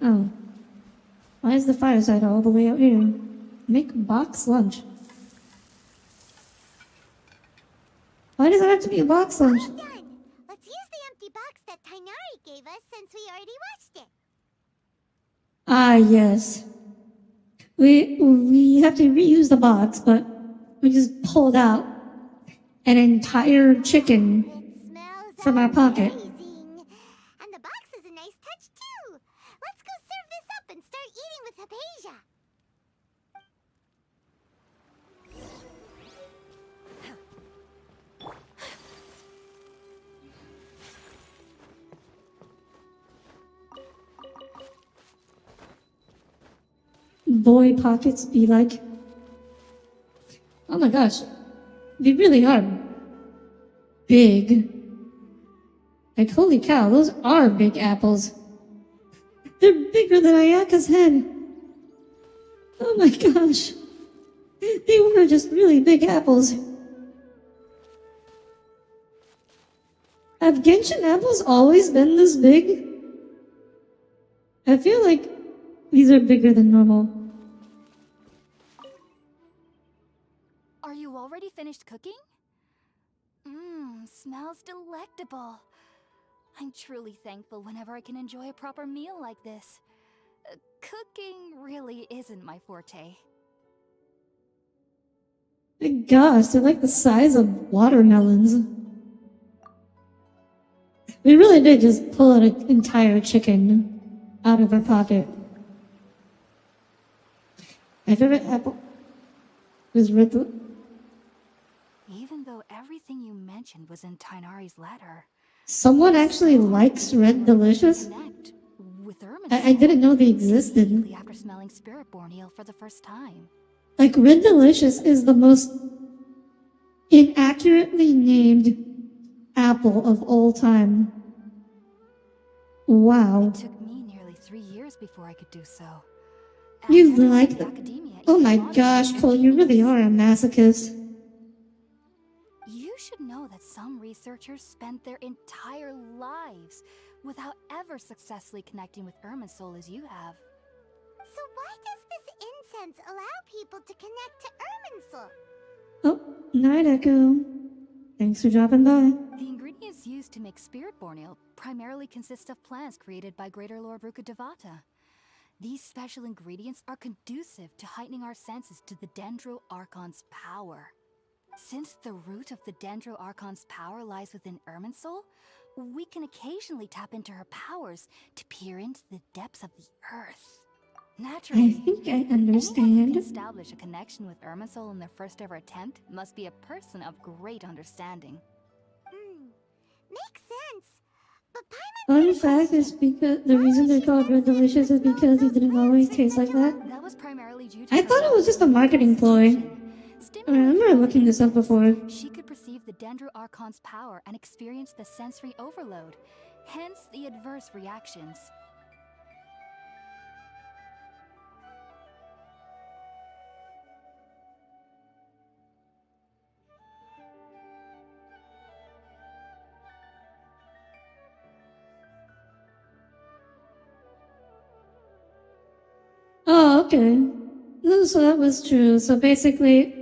Oh. Why is the fireside all the way out here? Make box lunch. Why does it have to be a box lunch? All done. Let's use the empty box that Tighnari gave us since we already watched it. Ah, yes. We have to reuse the box, but we just pulled out an entire chicken It smells from our pocket. amazing. And the box is a nice touch too. Let's go serve this up and start eating with Hypatia. Boy pockets be like, oh my gosh, they really are big. Like, holy cow, those are big apples. They're bigger than Ayaka's head. Oh my gosh. They were just really big apples. Have Genshin apples always been this big? I feel like these are bigger than normal. Are you already finished cooking? Mmm, smells delectable. I'm truly thankful whenever I can enjoy a proper meal like this. Cooking really isn't my forte. My gosh, they're like the size of watermelons. We really did just pull out an entire chicken out of our pocket. My favorite apple was red. Even though everything you mentioned was in Tighnari's letter. Someone actually likes Red Delicious? Connect with I didn't know they existed. immediately after smelling Spiritborn Ale for the first time. Like, Red Delicious is the most inaccurately named apple of all time. Wow. It took me nearly 3 years before I could do so. You After like the the... academia, Oh my even gosh, longer Cole, you than really years. are a masochist. You should know that some researchers spent their entire lives without ever successfully connecting with Irminsul as you have. So why does this incense allow people to connect to Irminsul? Oh, night, Echo. Thanks for dropping by. The ingredients used to make Spiritborn Ale primarily consist of plants created by Greater Lord Rukkhadevata. These special ingredients are conducive to heightening our senses to the Dendro Archon's power. Since the root of the Dendro Archon's power lies within Irminsul, we can occasionally tap into her powers to peer into the depths of the earth. Naturally, I think I anyone who understand. can establish a connection with Irminsul in their first ever attempt must be a person of great understanding. Makes sense. But Fun fact is because the reason they're called Red Delicious is because they didn't always taste like that. That was primarily due to I her thought it was just a natural marketing ploy. constitution. I remember looking this up before. She could perceive the Dendro Archon's power and experience the sensory overload, hence the adverse reactions. Oh, okay. So that was true. So basically,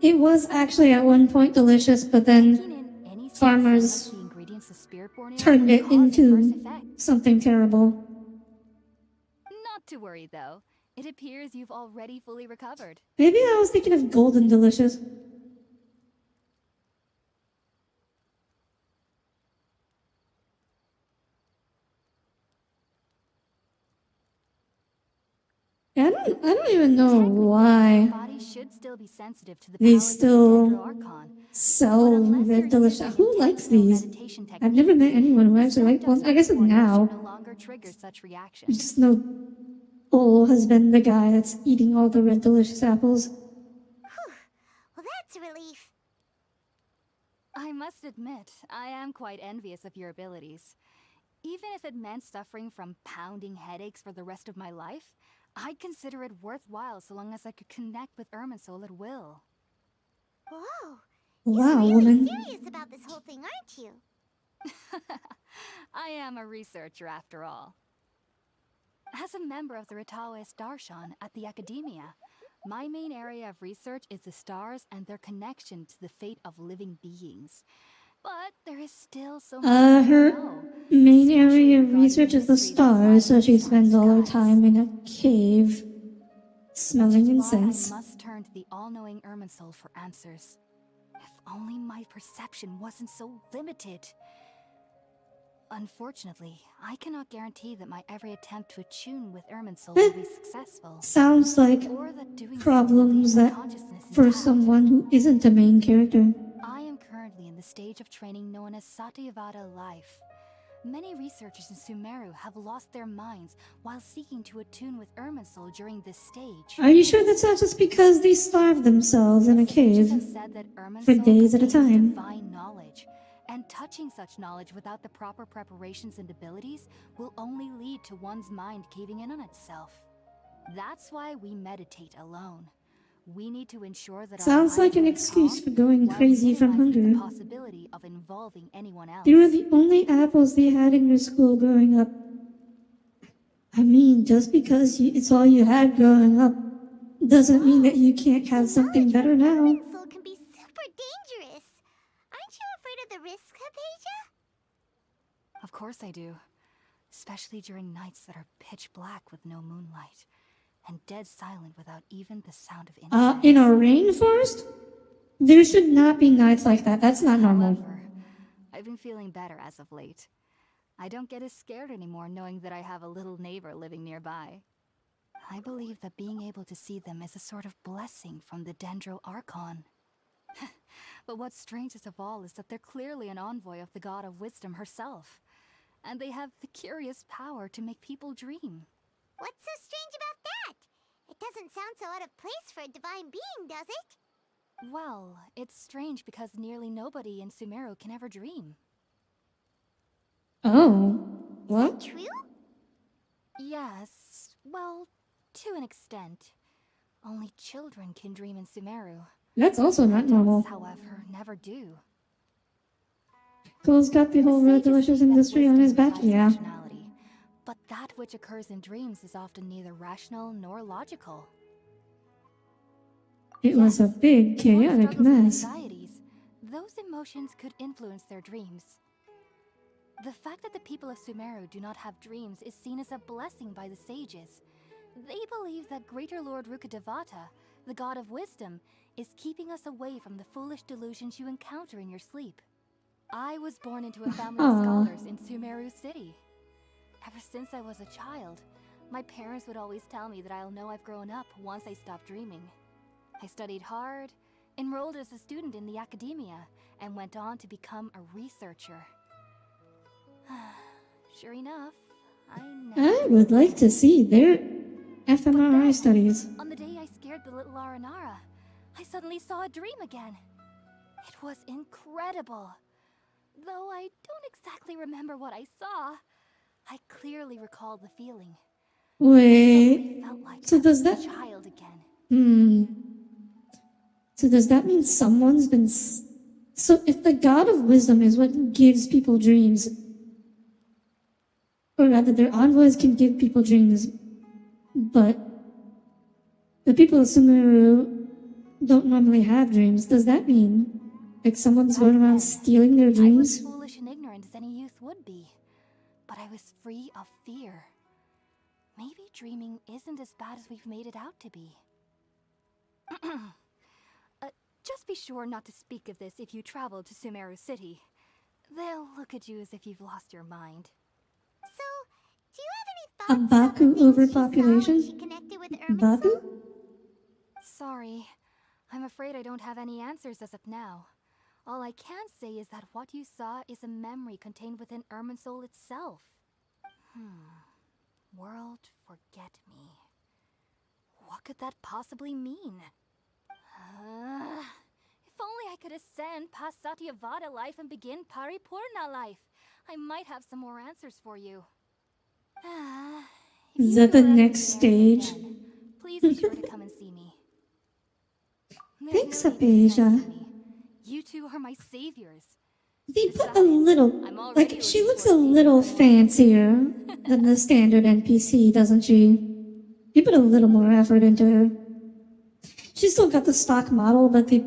it was actually at one point delicious, but then farmers turned it into something terrible. Not to worry though. It appears you've already fully recovered. Maybe I was thinking of golden delicious. I don't even know why Body should still be sensitive to the they powers of the Dendro still Archon. sell red delicious. Who likes these? I've never met anyone who actually likes one. I guess now. No longer triggers such reactions. Just know Bull has been the guy that's eating all the red delicious apples. Well, that's a relief. I must admit, I am quite envious of your abilities. Even if it meant suffering from pounding headaches for the rest of my life, I'd consider it worthwhile so long as I could connect with Irminsul at will. Whoa. Wow, You're really woman. serious about this whole thing, aren't you? I am a researcher after all. As a member of the Ritaoist Darshan at the Academia, my main area of research is the stars and their connection to the fate of living beings. But there is still so much I Her don't know, main especially area of regarding research is the mysteries that lie stars, so in she the spends all her skies. time in a cave, smelling Which is why incense. I must turn to the all-knowing Irminsul for answers. If only my perception wasn't so limited. Unfortunately, I cannot guarantee that my every attempt to attune with Irminsul will be successful. Sounds like Or that doing so will problems leave my that consciousness for intact. someone who isn't a main character. I am currently in the stage of training known as Satyavada life. Many researchers in Sumeru have lost their minds while seeking to attune with Irminsul during this stage. Are you sure that's not just because they starve themselves in a Sages cave have said that for Irminsul days at a contains time? divine knowledge, and touching such knowledge without the proper preparations and abilities will only lead to one's mind caving in on itself. That's why we meditate alone. We need to ensure that Sounds our like an minds remain excuse calm for going while crazy from minimizing the hunger. possibility of involving anyone else. They were the only apples they had in your school growing up. I mean, just because it's all you had growing up doesn't mean that you can't have something better now. Irminsul can be super dangerous. Aren't you afraid of the risks, Hypatia? Of course I do. Especially during nights that are pitch black with no moonlight, and dead silent without even the sound of insects. In a rainforest? There should not be nights like that. That's not normal. However, I've been feeling better as of late. I don't get as scared anymore knowing that I have a little neighbor living nearby. I believe that being able to see them is a sort of blessing from the Dendro Archon. But what's strangest of all is that they're clearly an envoy of the god of wisdom herself. And they have the curious power to make people dream. What's so strange about that? It doesn't sound so out of place for a divine being, does it? Well, it's strange because nearly nobody in Sumeru can ever dream. Oh, what? True? Yes, well, to an extent. Only children can dream in Sumeru. That's also not normal. Adults, however, never do. Cole's got the whole Red Delicious industry on his back, yeah. But that which occurs in dreams is often neither rational nor logical. It was a big, chaotic Struggles and mess. anxieties, those emotions could influence their dreams. The fact that the people of Sumeru do not have dreams is seen as a blessing by the sages, They believe that Greater Lord Rukkhadevata, the god of wisdom, is keeping us away from the foolish delusions you encounter in your sleep. I was born into a family of scholars in Sumeru City. Ever since I was a child, my parents would always tell me that I'll know I've grown up once I stop dreaming. I studied hard, enrolled as a student in the academia, and went on to become a researcher. Sure enough, I would like to see their fMRI studies. On the day I scared the little Aranara, I suddenly saw a dream again. It was incredible. Though I don't exactly remember what I saw, I clearly recall the feeling. Wait, Felt like so does that... a child again. So does that mean someone's been... So if the god of wisdom is what gives people dreams, or rather their envoys can give people dreams, but the people of Sumeru don't normally have dreams, does that mean like someone's going around stealing their dreams? I was foolish and ignorant as any youth would be, but I was free of fear. Maybe dreaming isn't as bad as we've made it out to be. Just be sure not to speak of this if you travel to Sumeru City. They'll look at you as if you've lost your mind. So, do you have any A thoughts about the Baku things overpopulation? she connected with Irminsul? Baku? Sorry, I'm afraid I don't have any answers as of now. All I can say is that what you saw is a memory contained within Irminsul itself. World forget me. What could that possibly mean? If only I could ascend past Satyavada life and begin Paripurna life. I might have some more answers for you. Is that the next stage? Please be sure to come and see me. Thanks, Apeja. You two are my saviors. They put a little, like, she looks a little fancier than the standard NPC, doesn't she? They put a little more effort into her. She's still got the stock model, but they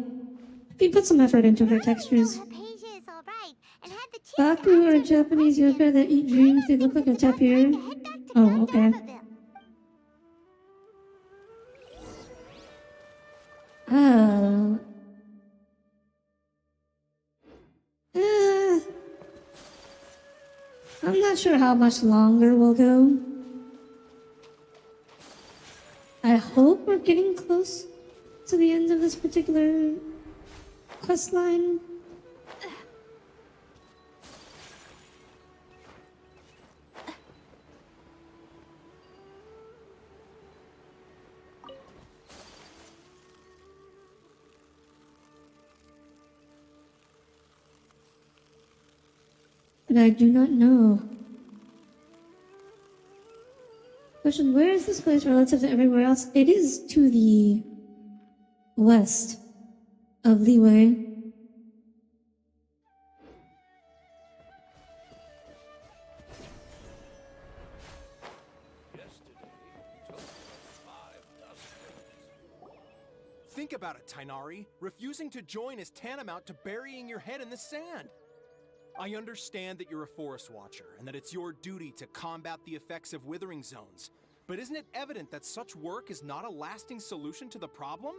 put some effort into her textures. Hypatia is all right, and had the chance Baku are Japanese yokai that eat dreams. They look like a tapir. Oh, okay. I'm not sure how much longer we'll go. I hope we're getting close to the end of this particular quest line. But I do not know. Question, where is this place relative to everywhere else? It is to the west of Liyue. Think about it, Tainari. Refusing to join is tantamount to burying your head in the sand. I understand that you're a forest watcher, and that it's your duty to combat the effects of withering zones. But isn't it evident that such work is not a lasting solution to the problem?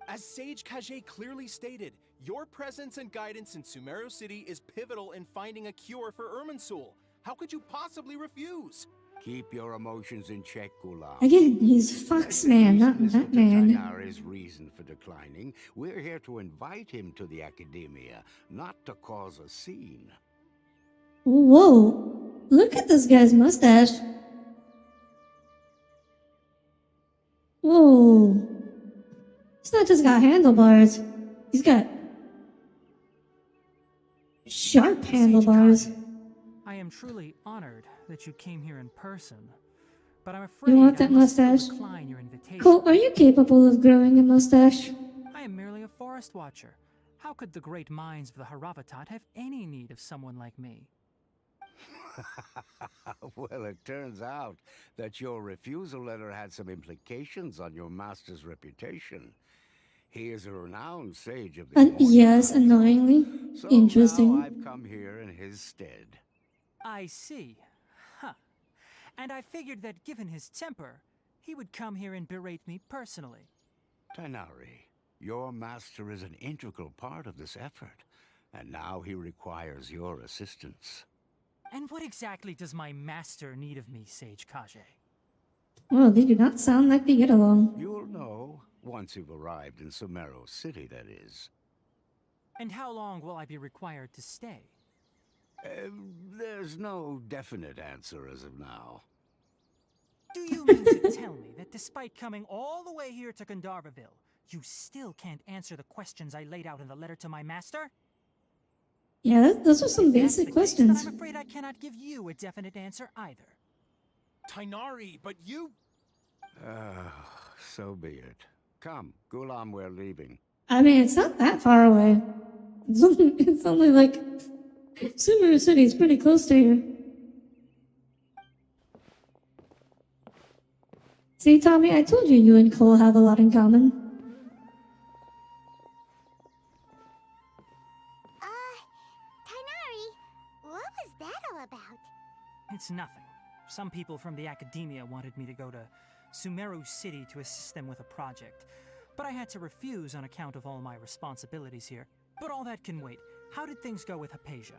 As Sage Kage clearly stated, your presence and guidance in Sumeru City is pivotal in finding a cure for Irminsul. How could you possibly refuse? Keep your emotions in check, Gulam. Again, he's Foxman, not Batman. Tainari's reason for declining. We're here to invite him to the academia, not to cause a scene. Whoa! Look at this guy's mustache. Whoa! He's not just got handlebars. He's got sharp handlebars. I am truly honored that you came here in person, but I'm afraid You want that I must still mustache? decline your invitation. Cole, are you capable of growing a mustache? I am merely a forest watcher. How could the great minds of the Haravatat have any need of someone like me? Well, it turns out that your refusal letter had some implications on your master's reputation. He is a renowned sage of the immortal Yes, art. annoyingly. So Interesting. now I've come here in his stead. I see. Huh. And I figured that given his temper, he would come here and berate me personally. Tighnari, your master is an integral part of this effort, and now he requires your assistance. And what exactly does my master need of me, Sage Kage? Well, they do not sound like they get along. You'll know once you've arrived in Sumeru City, that is. And how long will I be required to stay? There's no definite answer as of now. Do you mean to tell me that despite coming all the way here to Gandharvaville, you still can't answer the questions I laid out in the letter to my master? Yeah, those are some If that's basic the case, questions. then I'm afraid I cannot give you a definite answer either. Tighnari, but you... So be it. Come, Gulam, we're leaving. I mean, it's not that far away. It's only like... Sumeru City is pretty close to here. See, Tommy, I told you you and Cole have a lot in common. Tighnari, what was that all about? It's nothing. Some people from the academia wanted me to go to Sumeru City to assist them with a project, but I had to refuse on account of all my responsibilities here. But all that can wait. How did things go with Hypatia?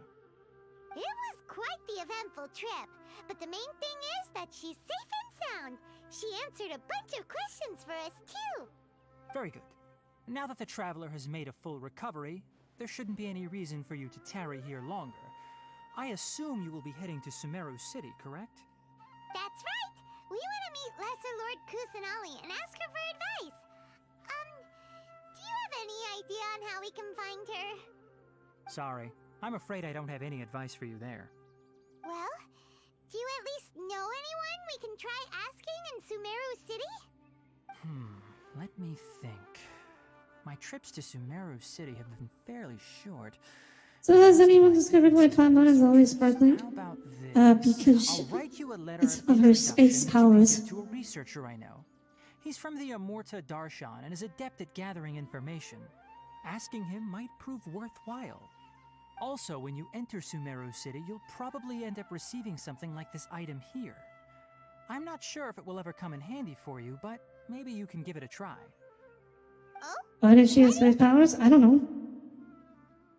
It was quite the eventful trip, but the main thing is that she's safe and sound. She answered a bunch of questions for us, too. Very good. Now that the traveler has made a full recovery, there shouldn't be any reason for you to tarry here longer. I assume you will be heading to Sumeru City, correct? That's right! We want to meet Lesser Lord Kusanali and ask her for advice. Do you have any idea on how we can find her? Sorry, I'm afraid I don't have any advice for you there. Well, do you at least know anyone we can try asking in Sumeru City? Let me think. My trips to Sumeru City have been fairly short. So has anyone discovered why Paimon is always sparkling? How about this? Because I'll write you a letter it's of her space powers. to a researcher I know. He's from the Amurta Darshan and is adept at gathering information. Asking him might prove worthwhile. Also, when you enter Sumeru City, you'll probably end up receiving something like this item here. I'm not sure if it will ever come in handy for you, but maybe you can give it a try. Why did she have space powers? I don't know.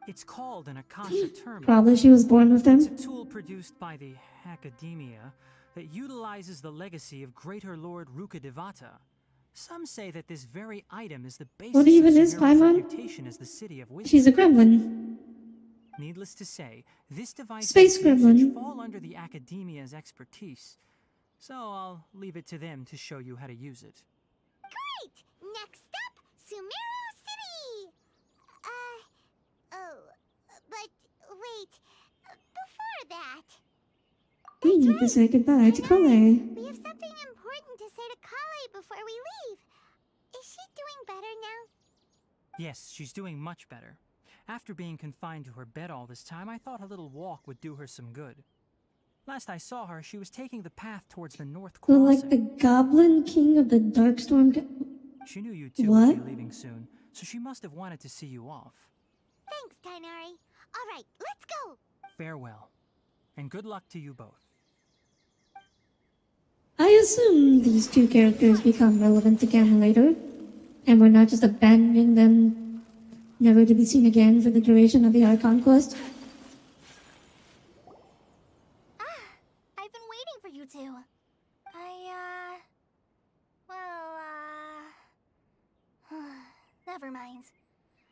It's called an Akasha Terminal. Probably she was born with them. It's a tool produced by the Academia that utilizes the legacy of Greater Lord Rukadevata. Some say that this very item is the basis What even of is Sumeru's Paimon? reputation as the city of wisdom. She's a gremlin. Needless to say, this device Space and usage gremlin. fall under the Academia's expertise. So I'll leave it to them to show you how to use it. Great! Next up, Sumeru City! But wait, before that... We need to say goodbye to Kole. We have something important to say to Kale before we leave. Is she doing better now? Yes, she's doing much better. After being confined to her bed all this time, I thought a little walk would do her some good. Last I saw her, she was taking the path towards the North So Crossing. like the Goblin King of the Darkstorm. She knew you two What? would be leaving soon, so she must have wanted to see you off. Thanks, Tighnari. All right, let's go! Farewell, and good luck to you both. I assume these two characters become relevant again later, and we're not just abandoning them, never to be seen again for the duration of the Archon quest. I've been waiting for you two. Never mind.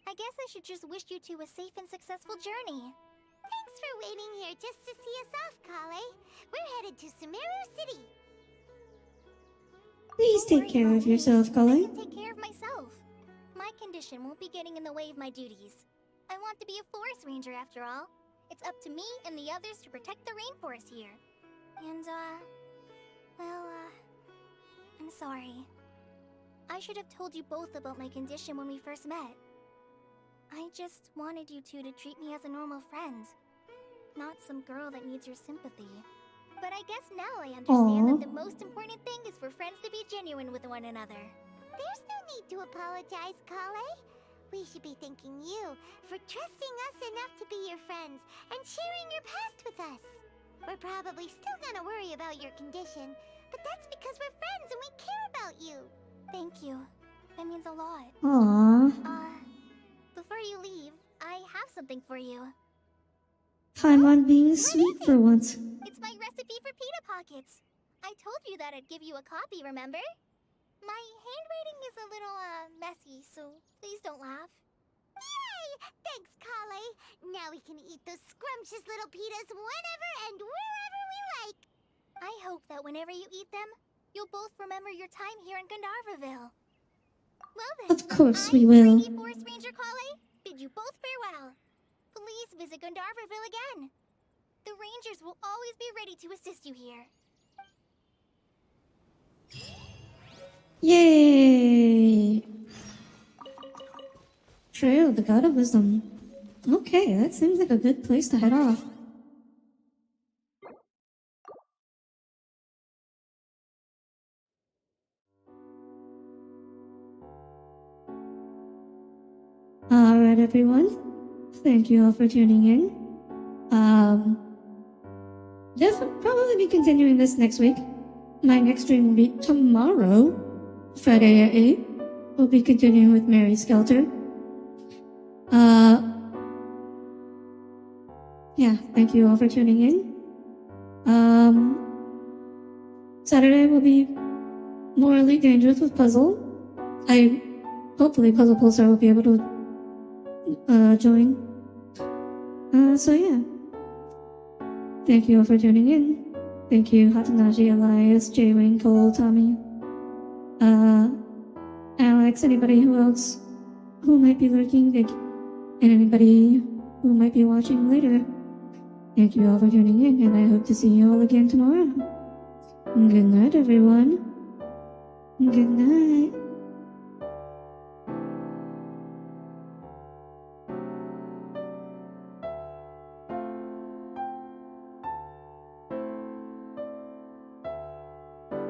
I guess I should just wish you two a safe and successful journey. Thanks for waiting here just to see us off, Kale. We're headed to Sumeru City. Please take care of yourself, I Kale. can take care of myself. My condition won't be getting in the way of my duties. I want to be a forest ranger after all. It's up to me and the others to protect the rainforest here. And, I'm sorry. I should have told you both about my condition when we first met. I just wanted you two to treat me as a normal friend. Not some girl that needs your sympathy. But I guess now I understand that the most important thing is for friends to be genuine with one another. There's no need to apologize, Kale. We should be thanking you for trusting us enough to be your friends and sharing your past with us. We're probably still gonna worry about your condition, But that's because we're friends and we care about you. Thank you. That means a lot. Aww. Before you leave, I have something for you. Paimon being sweet for once. It's my recipe for pita pockets. I told you that I'd give you a copy, remember? My handwriting is a little, messy, so please don't laugh. Yay! Thanks, Kale. Now we can eat those scrumptious little pitas whenever and wherever we like. I hope that whenever you eat them, you'll both remember your time here in Gandharvaville. Well then, Of course we will. Lady Forest Ranger Kale, bid you both farewell. Please visit Gandharvaville again. The Rangers will always be ready to assist you here. Yay! Trail of the God of Wisdom. Okay, that seems like a good place to head off. Alright everyone, thank you all for tuning in. Probably be continuing this next week. My next stream will be tomorrow, Friday at 8. We'll be continuing with Mary Skelter. Yeah, thank you all for tuning in. Saturday will be more Elite Dangerous with Puzzle. Hopefully Puzzle Pulsar will be able to join. So yeah. Thank you all for tuning in. Thank you, Hatanashi, Elias, J-Wing, Cole, Tommy, Alex, anybody who else who might be lurking, and anybody who might be watching later. Thank you all for tuning in, and I hope to see you all again tomorrow. Good night, everyone. Good night.